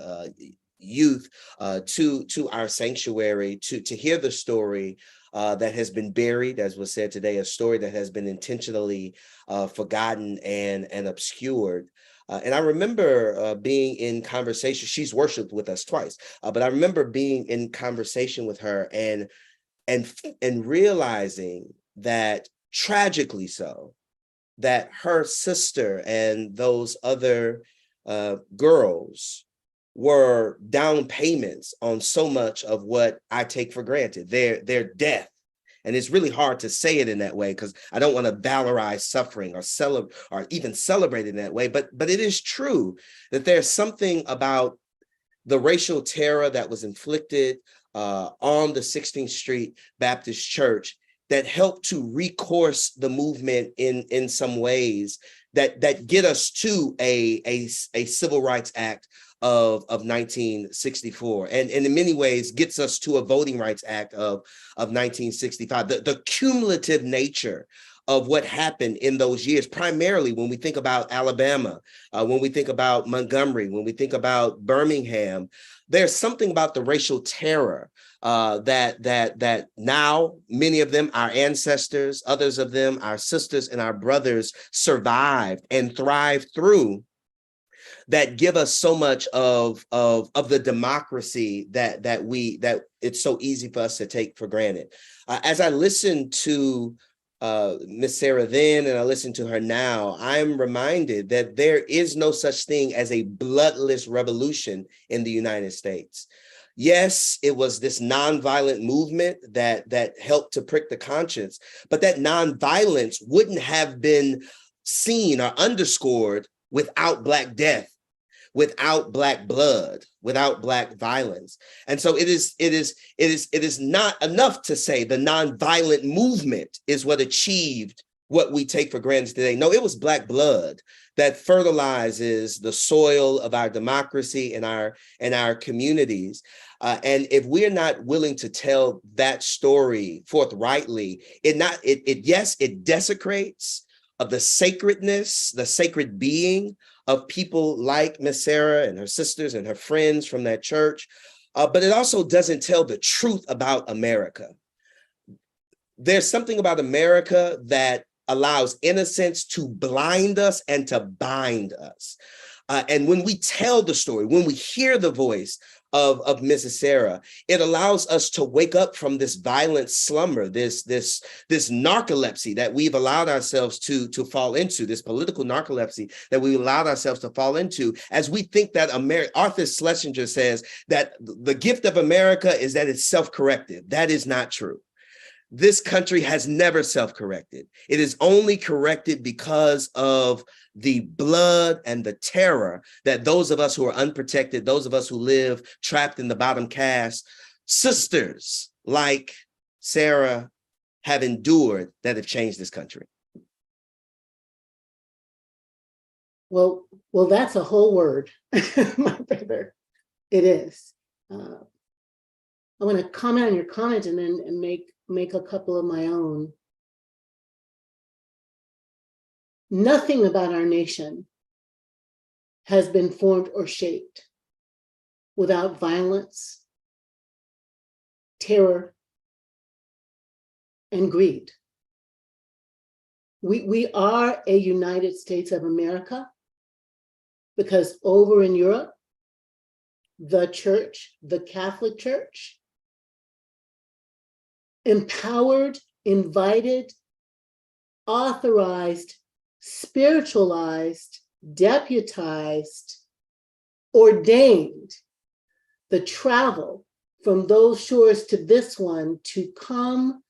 youth to our sanctuary to hear the story that has been buried, as was said today, a story that has been intentionally forgotten and obscured. And I remember being in conversation. She's worshiped with us twice, but I remember being in conversation with her and realizing that, tragically so, that her sister and those other girls were down payments on so much of what I take for granted, their death. And it's really hard to say it in that way because I don't want to valorize suffering or even celebrate it in that way. But it is true that there's something about the racial terror that was inflicted on the 16th Street Baptist Church that helped to recourse the movement in some ways that get us to a Civil Rights Act of 1964, and in many ways gets us to a Voting Rights Act of 1965. The cumulative nature of what happened in those years, primarily when we think about Alabama, when we think about Montgomery, when we think about Birmingham, there's something about the racial terror that now many of them, our ancestors, others of them, our sisters and our brothers, survived and thrived through, that give us so much of the democracy that it's so easy for us to take for granted. As I listen to Miss Sarah then and I listen to her now, I'm reminded that there is no such thing as a bloodless revolution in the United States. Yes, it was this nonviolent movement that helped to prick the conscience, but that nonviolence wouldn't have been seen or underscored without Black death, without Black blood, without Black violence. And so it is not enough to say the nonviolent movement is what achieved what we take for granted today. No, it was Black blood that fertilizes the soil of our democracy and our communities. And if we're not willing to tell that story forthrightly, it desecrates the sacredness, the sacred being of people like Miss Sarah and her sisters and her friends from that church, but it also doesn't tell the truth about America. There's something about America that allows innocence to blind us and to bind us. And when we tell the story, when we hear the voice of Mrs. Sarah, it allows us to wake up from this violent slumber, this narcolepsy that we've allowed ourselves to fall into, this political narcolepsy that we allowed ourselves to fall into, as we think that Arthur Schlesinger says that the gift of America is that it's self-corrective. That is not true. this country has never self-corrected. It is only corrected because of the blood and the terror that those of us who are unprotected, those of us who live trapped in the bottom caste, sisters like Sarah have endured that have changed this country. Well, that's a whole word, my brother. It is. I want to comment on your comment and then make a couple of my own. Nothing about our nation has been formed or shaped without violence, terror, and greed. We are a United States of America because over in Europe, the church, the Catholic Church, empowered, invited, authorized, spiritualized, deputized, ordained the travel from those shores to this one to come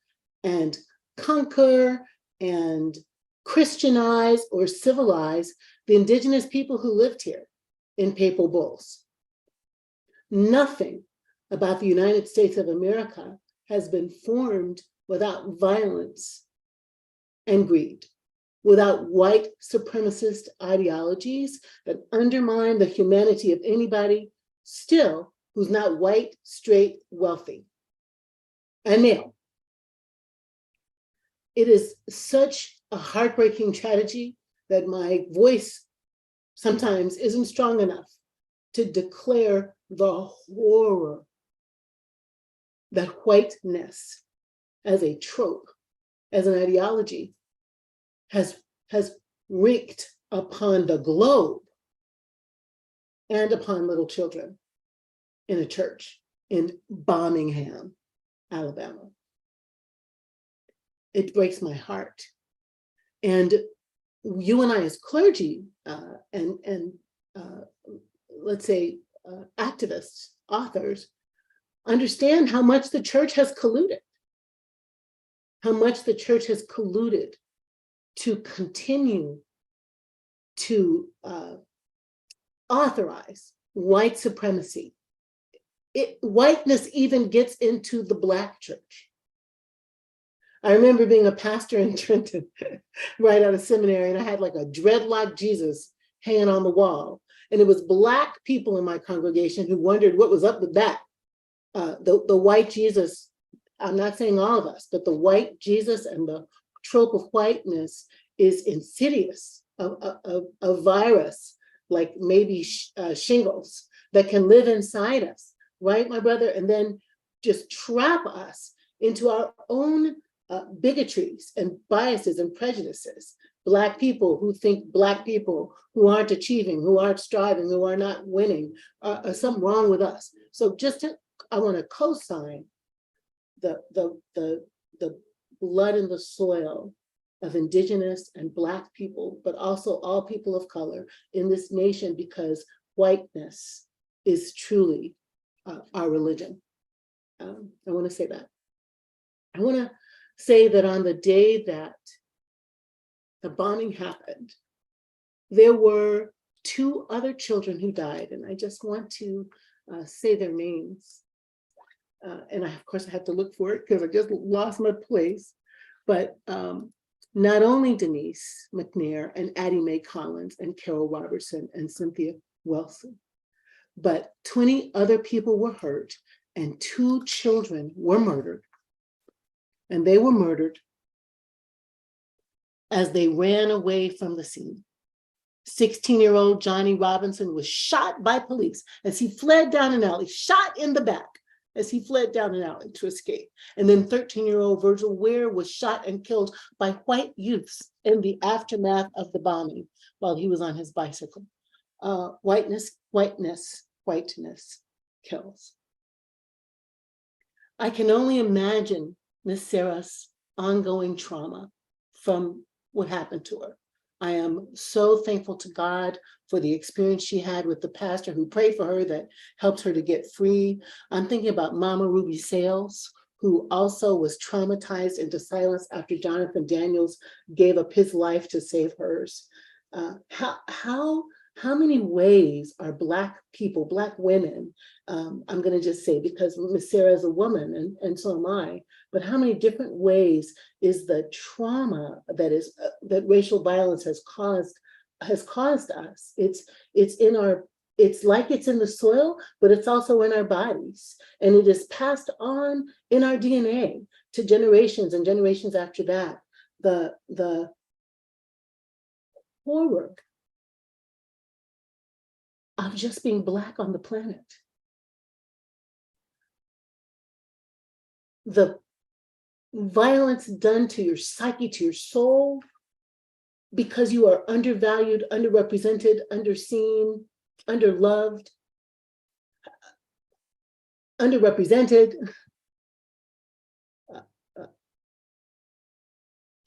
and conquer and Christianize or civilize the indigenous people who lived here in papal bulls. Nothing about the United States of America has been formed without violence and greed, without white supremacist ideologies that undermine the humanity of anybody still who's not white, straight, wealthy, and male. It is such a heartbreaking tragedy that my voice sometimes isn't strong enough to declare the horror that whiteness as a trope, as an ideology, has wreaked upon the globe and upon little children in a church in Birmingham, Alabama. It breaks my heart. And you and I as clergy and let's say activists, authors, understand how much the church has colluded, to continue to authorize white supremacy. Whiteness even gets into the Black church. I remember being a pastor in Trenton right out of seminary, and I had like a dreadlock Jesus hanging on the wall. And it was Black people in my congregation who wondered what was up with that. The white Jesus, I'm not saying all of us, but the white Jesus and the trope of whiteness is insidious, a virus like maybe shingles that can live inside us, right, my brother? And then just trap us into our own bigotries and biases and prejudices. Black people who think Black people who aren't achieving, who aren't striving, who are not winning, something wrong with us. So I want to co-sign the blood in the soil of Indigenous and Black people, but also all people of color in this nation, because whiteness is truly our religion. I want to say that. I want to say that on the day that the bombing happened, there were 2 other children who died, and I just want to say their names. And of course I have to look for it because I just lost my place. But not only Denise McNair and Addie Mae Collins and Carole Robertson and Cynthia Wesley, but 20 other people were hurt and 2 children were murdered. And they were murdered as they ran away from the scene. 16-year-old Johnny Robinson was shot by police as he fled down an alley, shot in the back as he fled down an alley to escape. And then 13-year-old Virgil Ware was shot and killed by white youths in the aftermath of the bombing while he was on his bicycle. Whiteness kills. I can only imagine Miss Sarah's ongoing trauma from what happened to her. I am so thankful to God for the experience she had with the pastor who prayed for her that helped her to get free. I'm thinking about Mama Ruby Sales, who also was traumatized into silence after Jonathan Daniels gave up his life to save hers. How many ways are Black people, Black women, I'm going to just say, because Miss Sarah is a woman and so am I, but how many different ways is the trauma that racial violence has caused us? It's like it's in the soil, but it's also in our bodies. And it is passed on in our DNA to generations and generations after that. The horror of just being Black on the planet. The violence done to your psyche, to your soul, because you are undervalued, underrepresented, underseen, underloved, underrepresented,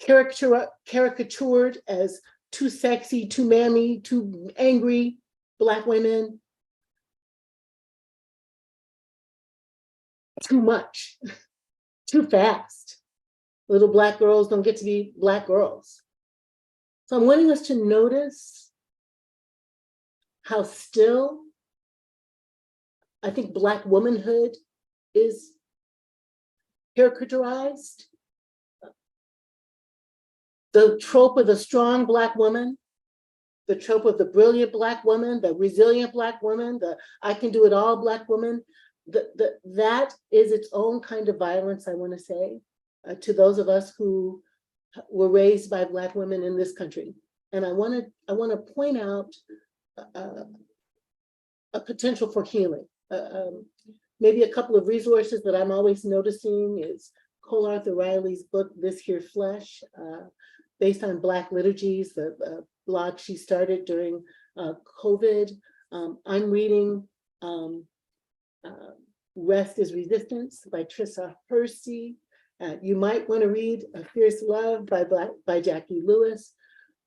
caricatured as too sexy, too mammy, too angry Black women. Too much, too fast. Little Black girls don't get to be Black girls. So I'm wanting us to notice how still I think Black womanhood is caricaturized. The trope of the strong Black woman, the trope of the brilliant Black woman, the resilient Black woman, the I can do it all Black woman, that is its own kind of violence, I want to say, to those of us who were raised by Black women in this country. And I want to point out a potential for healing. Maybe a couple of resources that I'm always noticing is Cole Arthur Riley's book, This Here Flesh, based on Black liturgies, the blog she started during COVID. I'm reading Rest is Resistance by Trissa Hersey. You might want to read Fierce Love by Jackie Lewis,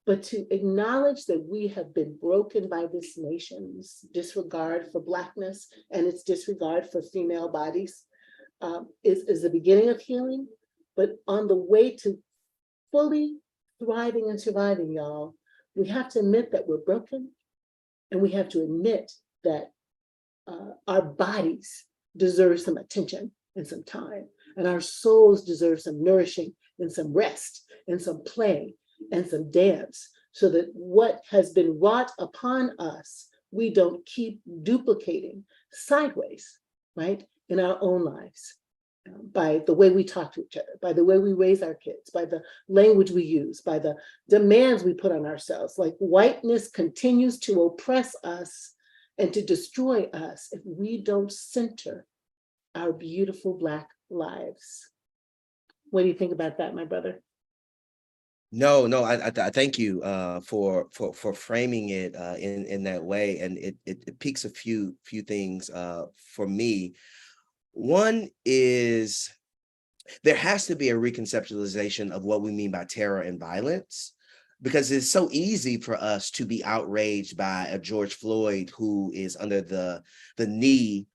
but to acknowledge that we have been broken by this nation's disregard for Blackness and its disregard for female bodies is the beginning of healing. But on the way to fully thriving and surviving, y'all, we have to admit that we're broken, and we have to admit that our bodies deserve some attention and some time, and our souls deserve some nourishing and some rest and some play and some dance, so that what has been wrought upon us, we don't keep duplicating sideways, right, in our own lives, by the way we talk to each other, by the way we raise our kids, by the language we use, by the demands we put on ourselves. Like, whiteness continues to oppress us and to destroy us if we don't center our beautiful Black lives. What do you think about that, my brother? No, I thank you for framing it in that way, and it piques a few things for me. One is there has to be a reconceptualization of what we mean by terror and violence, because it's so easy for us to be outraged by a George Floyd who is under the knee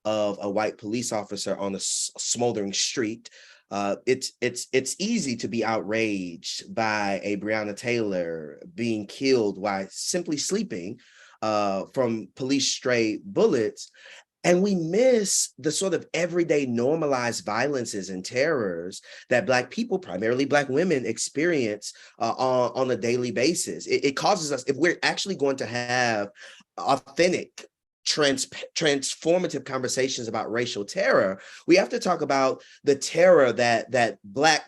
of a white police officer on a smoldering street. It's easy to be outraged by a Breonna Taylor being killed while simply sleeping from police stray bullets. And we miss the sort of everyday normalized violences and terrors that Black people, primarily Black women, experience on a daily basis. It causes us, if we're actually going to have authentic, transformative conversations about racial terror, we have to talk about the terror that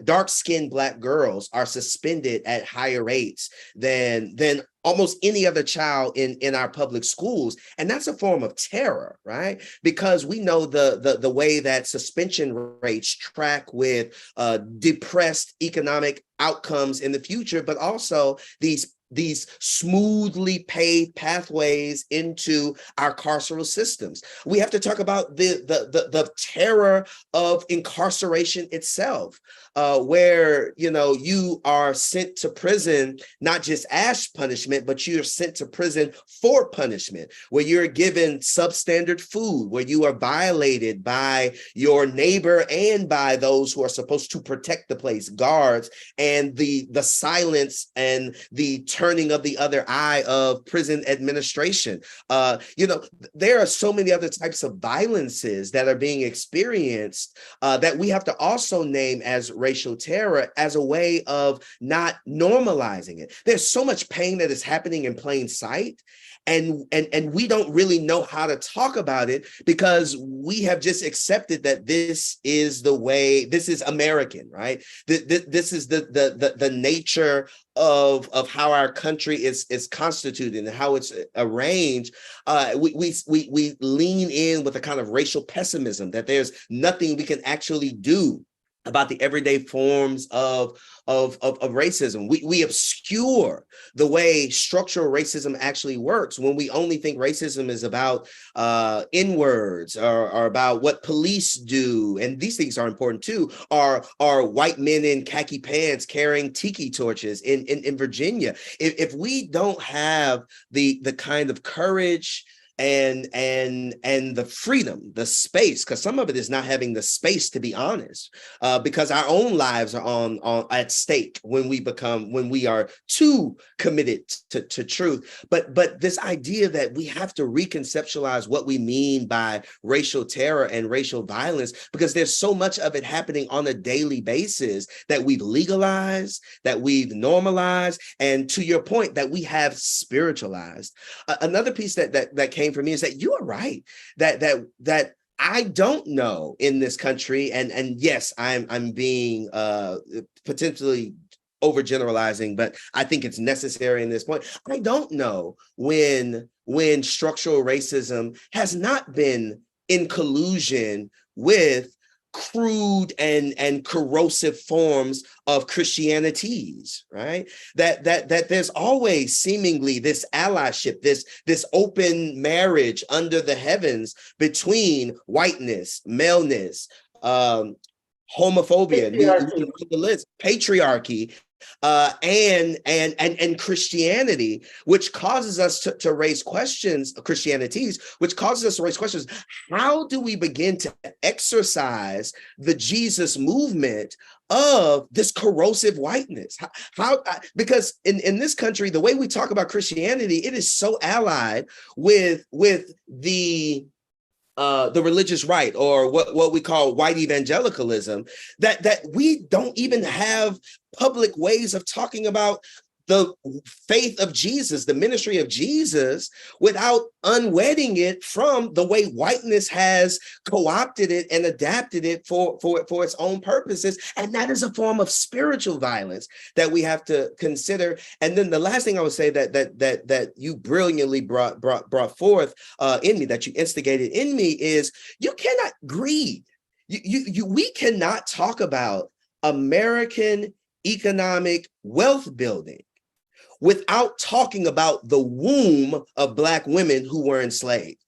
dark-skinned Black girls are suspended at higher rates than almost any other child in our public schools. And that's a form of terror, right? Because we know the way that suspension rates track with depressed economic outcomes in the future, but also these these smoothly paved pathways into our carceral systems. We have to talk about the terror of incarceration itself, where you are sent to prison not just as punishment, but you're sent to prison for punishment, where you're given substandard food, where you are violated by your neighbor and by those who are supposed to protect the place, guards, and the silence and the turning of the other eye of prison administration. There are so many other types of violences that are being experienced that we have to also name as racial terror, as a way of not normalizing it. There's so much pain that is happening in plain sight, and we don't really know how to talk about it because we have just accepted that this is the way, this is American, right? This is the nature of how our country is constituted and how it's arranged. We lean in with a kind of racial pessimism that there's nothing we can actually do about the everyday forms of racism. We obscure the way structural racism actually works when we only think racism is about N-words or about what police do. And these things are important too, are white men in khaki pants carrying tiki torches in Virginia. If we don't have the kind of courage and the freedom, the space, because some of it is not having the space, to be honest, because our own lives are on at stake when we are too committed to truth. But this idea that we have to reconceptualize what we mean by racial terror and racial violence, because there's so much of it happening on a daily basis that we've legalized, that we've normalized, and to your point, that we have spiritualized. Another piece that came for me is that you are right, that I don't know in this country, and yes, I'm being potentially overgeneralizing, but I think it's necessary in this point. I don't know when structural racism has not been in collusion with crude and corrosive forms of Christianities, right? That there's always seemingly this allyship, this open marriage under the heavens between whiteness, maleness, homophobia, patriarchy, and Christianity, which causes us to raise questions, Christianities, which causes us to raise questions. How do we begin to exercise the Jesus movement of this corrosive whiteness? Because in this country, the way we talk about Christianity, it is so allied with the religious right, or what we call white evangelicalism, that we don't even have public ways of talking about the faith of Jesus, the ministry of Jesus, without unwedding it from the way whiteness has co-opted it and adapted it for its own purposes. And that is a form of spiritual violence that we have to consider. And then the last thing I would say that you brilliantly brought forth in me, that you instigated in me, is you cannot greed. We cannot talk about American economic wealth building without talking about the womb of Black women who were enslaved.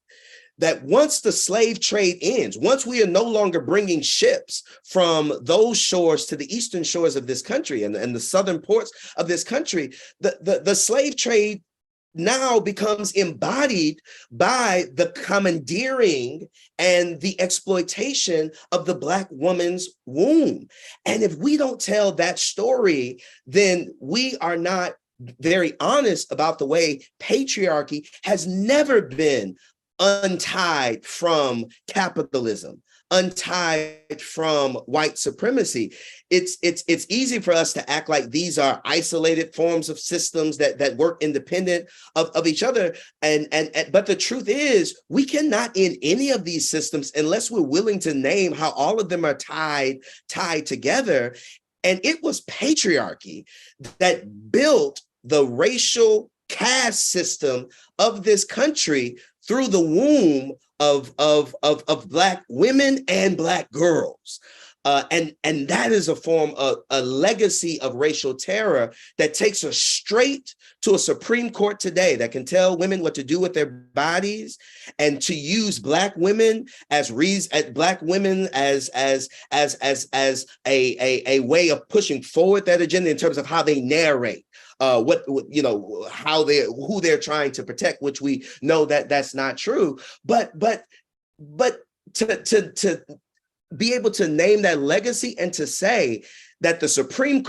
That once the slave trade ends, once we are no longer bringing ships from those shores to the eastern shores of this country and the southern ports of this country, the slave trade now becomes embodied by the commandeering and the exploitation of the Black woman's womb. And if we don't tell that story, then we are not very honest about the way patriarchy has never been untied from capitalism, untied from white supremacy. It's easy for us to act like these are isolated forms of systems that work independent of each other. But the truth is, we cannot end any of these systems unless we're willing to name how all of them are tied together. And it was patriarchy that built the racial caste system of this country through the womb of Black women and Black girls. And that is a form of a legacy of racial terror that takes us straight to a Supreme Court today that can tell women what to do with their bodies, and to use Black women as a way of pushing forward that agenda in terms of how they narrate who they're trying to protect, which we know that that's not true. But to be able to name that legacy and to say that the Supreme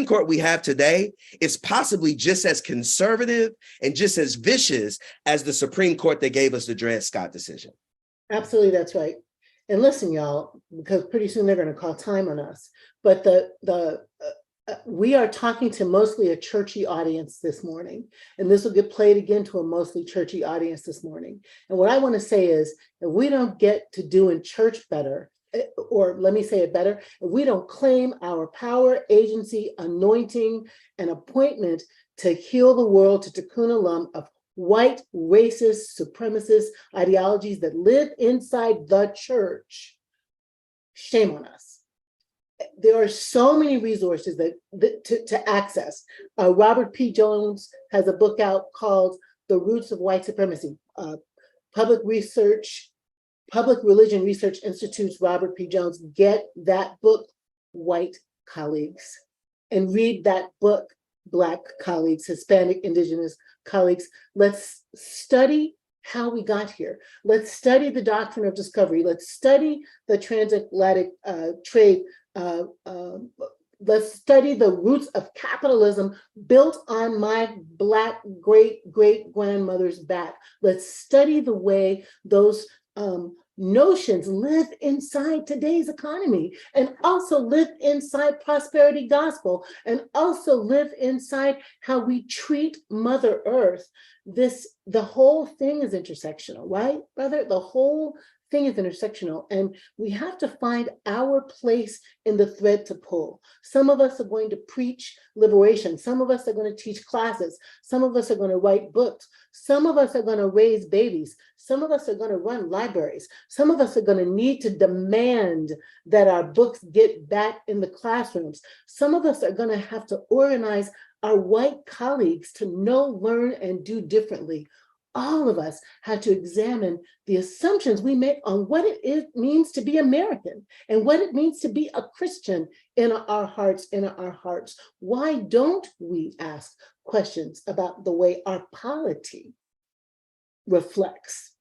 Court we have today is possibly just as conservative and just as vicious as the Supreme Court that gave us the Dred Scott decision. Absolutely, that's right. And listen, y'all, because pretty soon they're going to call time on us. But we are talking to mostly a churchy audience this morning, and this will get played again to a mostly churchy audience this morning. And what I want to say is, if we don't get to doing church better, or let me say it better, if we don't claim our power, agency, anointing, and appointment to heal the world to tikkun olam of white, racist, supremacist ideologies that live inside the church, shame on us. There are so many resources to access. Robert P. Jones has a book out called The Roots of White Supremacy. Public Religion Research Institute's Robert P. Jones. Get that book, white colleagues, and read that book, Black colleagues, Hispanic, Indigenous colleagues. Let's study how we got here. Let's study the doctrine of discovery. Let's study the transatlantic trade. Let's study the roots of capitalism built on my Black great-great-grandmother's back. Let's study the way those notions live inside today's economy, and also live inside prosperity gospel, and also live inside how we treat Mother Earth. The whole thing is intersectional, right, brother? The whole thing is intersectional, and we have to find our place in the thread to pull. Some of us are going to preach liberation. Some of us are going to teach classes. Some of us are going to write books. Some of us are going to raise babies. Some of us are going to run libraries. Some of us are going to need to demand that our books get back in the classrooms. Some of us are going to have to organize our white colleagues to know, learn, and do differently. All of us have to examine the assumptions we make on what it means to be American and what it means to be a Christian in our hearts. Why don't we ask questions about the way our polity reflects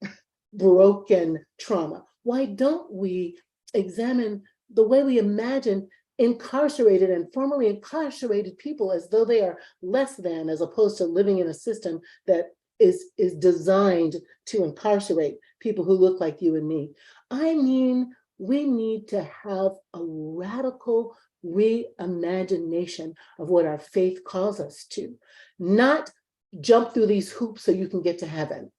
broken trauma? Why don't we examine the way we imagine incarcerated and formerly incarcerated people as though they are less than, as opposed to living in a system that is designed to incarcerate people who look like you and me? I mean, we need to have a radical reimagination of what our faith calls us to. Not jump through these hoops so you can get to heaven.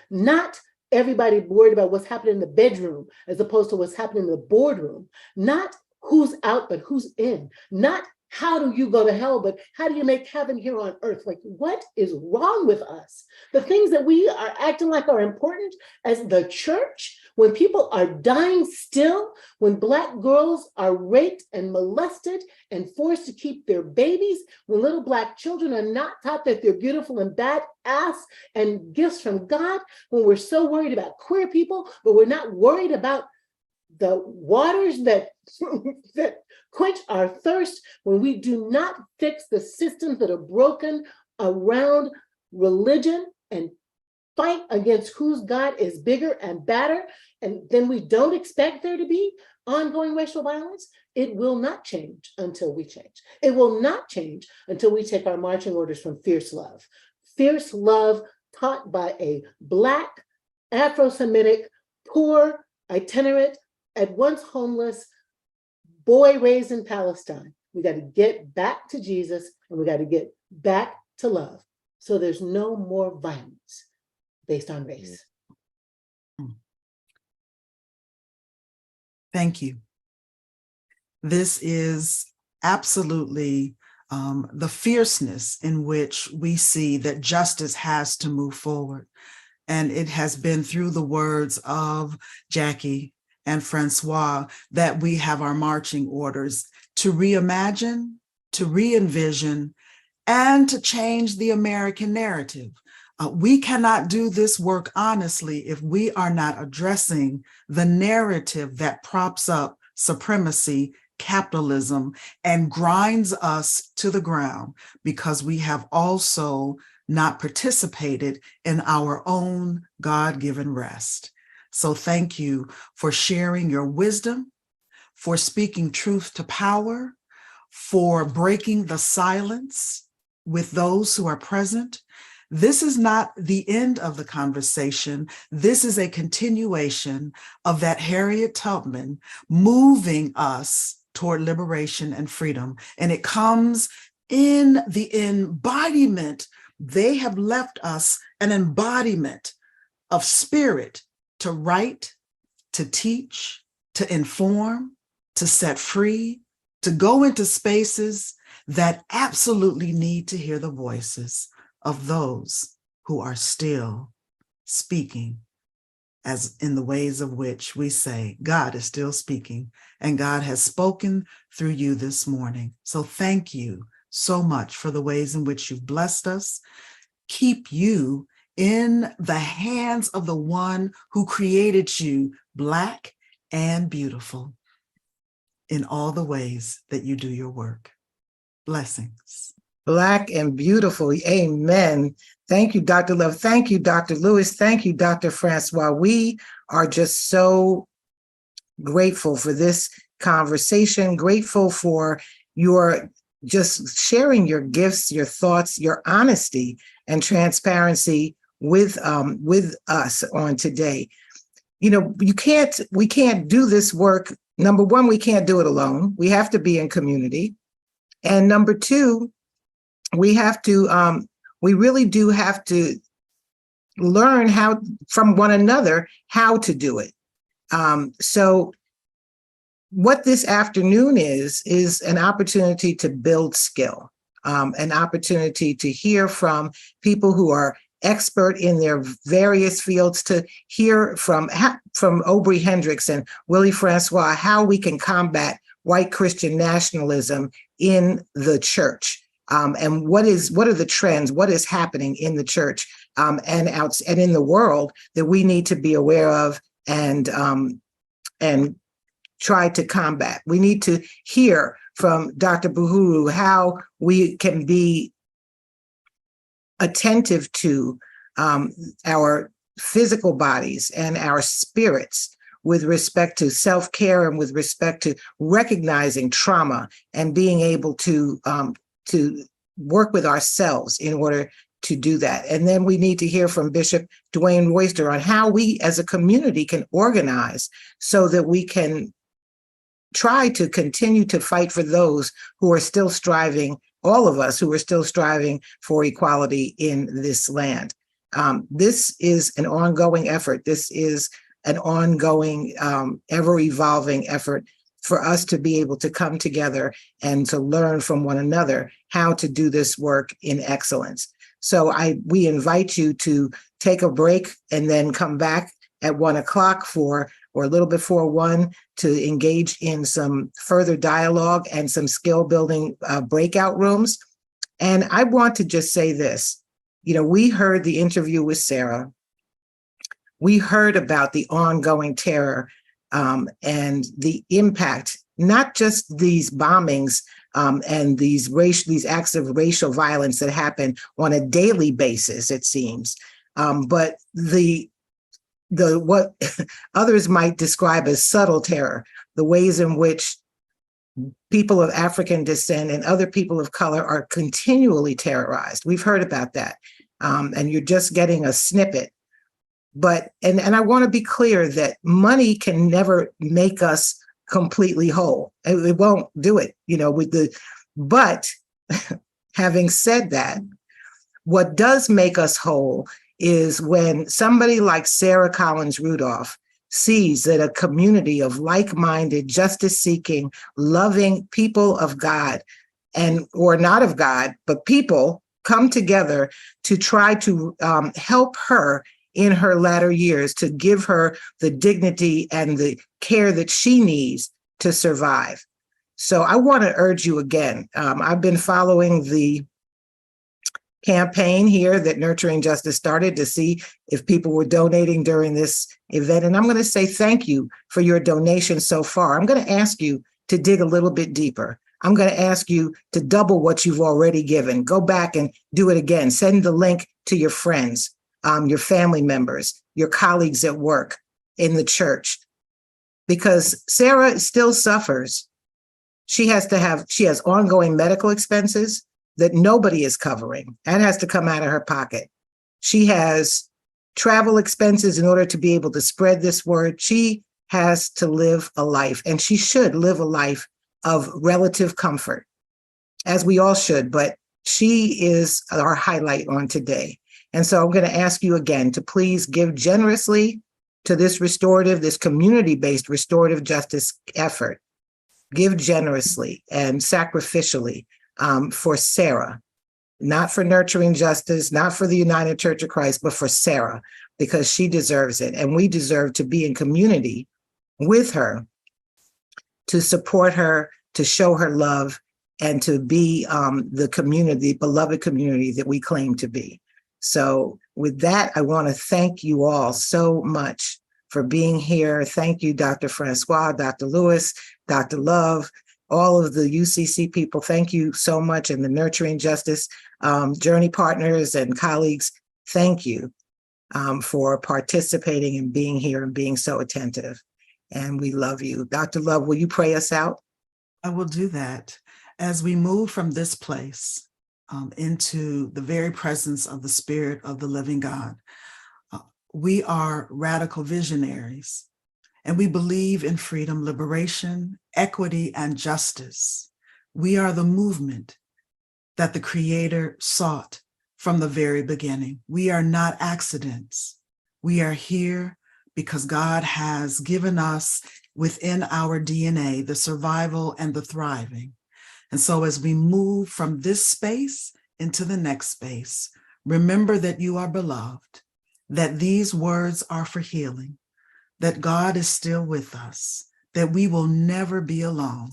Not everybody worried about what's happening in the bedroom as opposed to what's happening in the boardroom. Not who's out, but who's in. Not how do you go to hell, but how do you make heaven here on earth? Like, what is wrong with us? The things that we are acting like are important as the church, when people are dying still, when Black girls are raped and molested and forced to keep their babies, when little Black children are not taught that they're beautiful and badass and gifts from God, when we're so worried about queer people, but we're not worried about the waters that quench our thirst, when we do not fix the systems that are broken around religion and fight against whose God is bigger and badder, and then we don't expect there to be ongoing racial violence, it will not change until we change. It will not change until we take our marching orders from fierce love. Fierce love taught by a Black, Afro-Semitic, poor, itinerant, at once homeless boy raised in Palestine. We got to get back to Jesus, and we got to get back to love. So there's no more violence based on race. Thank you. This is absolutely the fierceness in which we see that justice has to move forward. And it has been through the words of Jackie and Francois that we have our marching orders to reimagine, to re-envision, and to change the American narrative. We cannot do this work honestly if we are not addressing the narrative that props up supremacy, capitalism, and grinds us to the ground, because we have also not participated in our own God-given rest. So thank you for sharing your wisdom, for speaking truth to power, for breaking the silence with those who are present. This is not the end of the conversation. This is a continuation of that Harriet Tubman moving us toward liberation and freedom. And it comes in the embodiment. They have left us an embodiment of spirit to write, to teach, to inform, to set free, to go into spaces that absolutely need to hear the voices of those who are still speaking, as in the ways of which we say, God is still speaking, and God has spoken through you this morning. So thank you so much for the ways in which you've blessed us. Keep you in the hands of the one who created you Black and beautiful in all the ways that you do your work. Blessings. Black and beautiful. Amen. Thank you, Dr. Love. Thank you, Dr. Lewis. Thank you, Dr. Francois. We are just so grateful for this conversation, grateful for your just sharing your gifts, your thoughts, your honesty and transparency with us on today. You know, we can't do this work. Number one, we can't do it alone. We have to be in community. And number two, we really do have to learn how from one another how to do it. So what this afternoon is an opportunity to build skill, an opportunity to hear from people who are expert in their various fields, to hear from Aubrey Hendricks and Willie Francois how we can combat white Christian nationalism in the church. And what are the trends? What is happening in the church and in the world that we need to be aware of and try to combat? We need to hear from Dr. Buhuru how we can be attentive to our physical bodies and our spirits with respect to self-care and with respect to recognizing trauma and being able to work with ourselves in order to do that. And then we need to hear from Bishop Dwayne Royster on how we as a community can organize so that we can try to continue to fight for those who are still striving, all of us who are still striving for equality in this land. This is an ongoing effort. This is an ongoing, ever-evolving effort for us to be able to come together and to learn from one another how to do this work in excellence. So we invite you to take a break and then come back at 1 o'clock or a little before 1 to engage in some further dialogue and some skill building breakout rooms. And I want to just say this, we heard the interview with Sarah. We heard about the ongoing terror and the impact, not just these bombings and these acts of racial violence that happen on a daily basis, it seems, but what others might describe as subtle terror, the ways in which people of African descent and other people of color are continually terrorized. We've heard about that, and you're just getting a snippet. But, and I want to be clear that money can never make us completely whole. It won't do it, but having said that, what does make us whole is when somebody like Sarah Collins Rudolph sees that a community of like-minded, justice-seeking, loving people of God or not of God, but people come together to try to help her in her latter years to give her the dignity and the care that she needs to survive. So I want to urge you again. I've been following the campaign here that Nurturing Justice started to see if people were donating during this event. And I'm going to say thank you for your donation so far. I'm going to ask you to dig a little bit deeper. I'm going to ask you to double what you've already given. Go back and do it again. Send the link to your friends, your family members, your colleagues at work, in the church, because Sarah still suffers. She has ongoing medical expenses that nobody is covering. That has to come out of her pocket. She has travel expenses in order to be able to spread this word. She has to live a life, and she should live a life of relative comfort, as we all should, but she is our highlight on today. And so I'm going to ask you again to please give generously to this community-based restorative justice effort. Give generously and sacrificially for Sarah, not for Nurturing Justice, not for the United Church of Christ, but for Sarah, because she deserves it. And we deserve to be in community with her, to support her, to show her love, and to be the community, beloved community that we claim to be. So with that, I want to thank you all so much for being here. Thank you, Dr. Francois, Dr. Lewis, Dr. Love, all of the UCC people. Thank you so much. And the Nurturing Justice Journey partners and colleagues, thank you for participating and being here and being so attentive. And we love you. Dr. Love, will you pray us out? I will do that. As we move from this place into the very presence of the Spirit of the living God, we are radical visionaries, and we believe in freedom, liberation, equity, and justice. We are the movement that the Creator sought from the very beginning. We are not accidents. We are here because God has given us within our DNA the survival and the thriving. And so as we move from this space into the next space, remember that you are beloved, that these words are for healing, that God is still with us, that we will never be alone,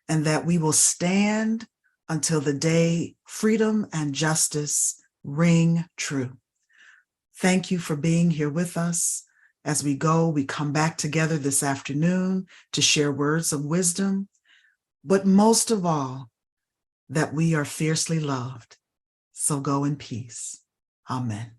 and that we will stand until the day freedom and justice ring true. Thank you for being here with us. As we go, we come back together this afternoon to share words of wisdom, but most of all, that we are fiercely loved. So go in peace. Amen.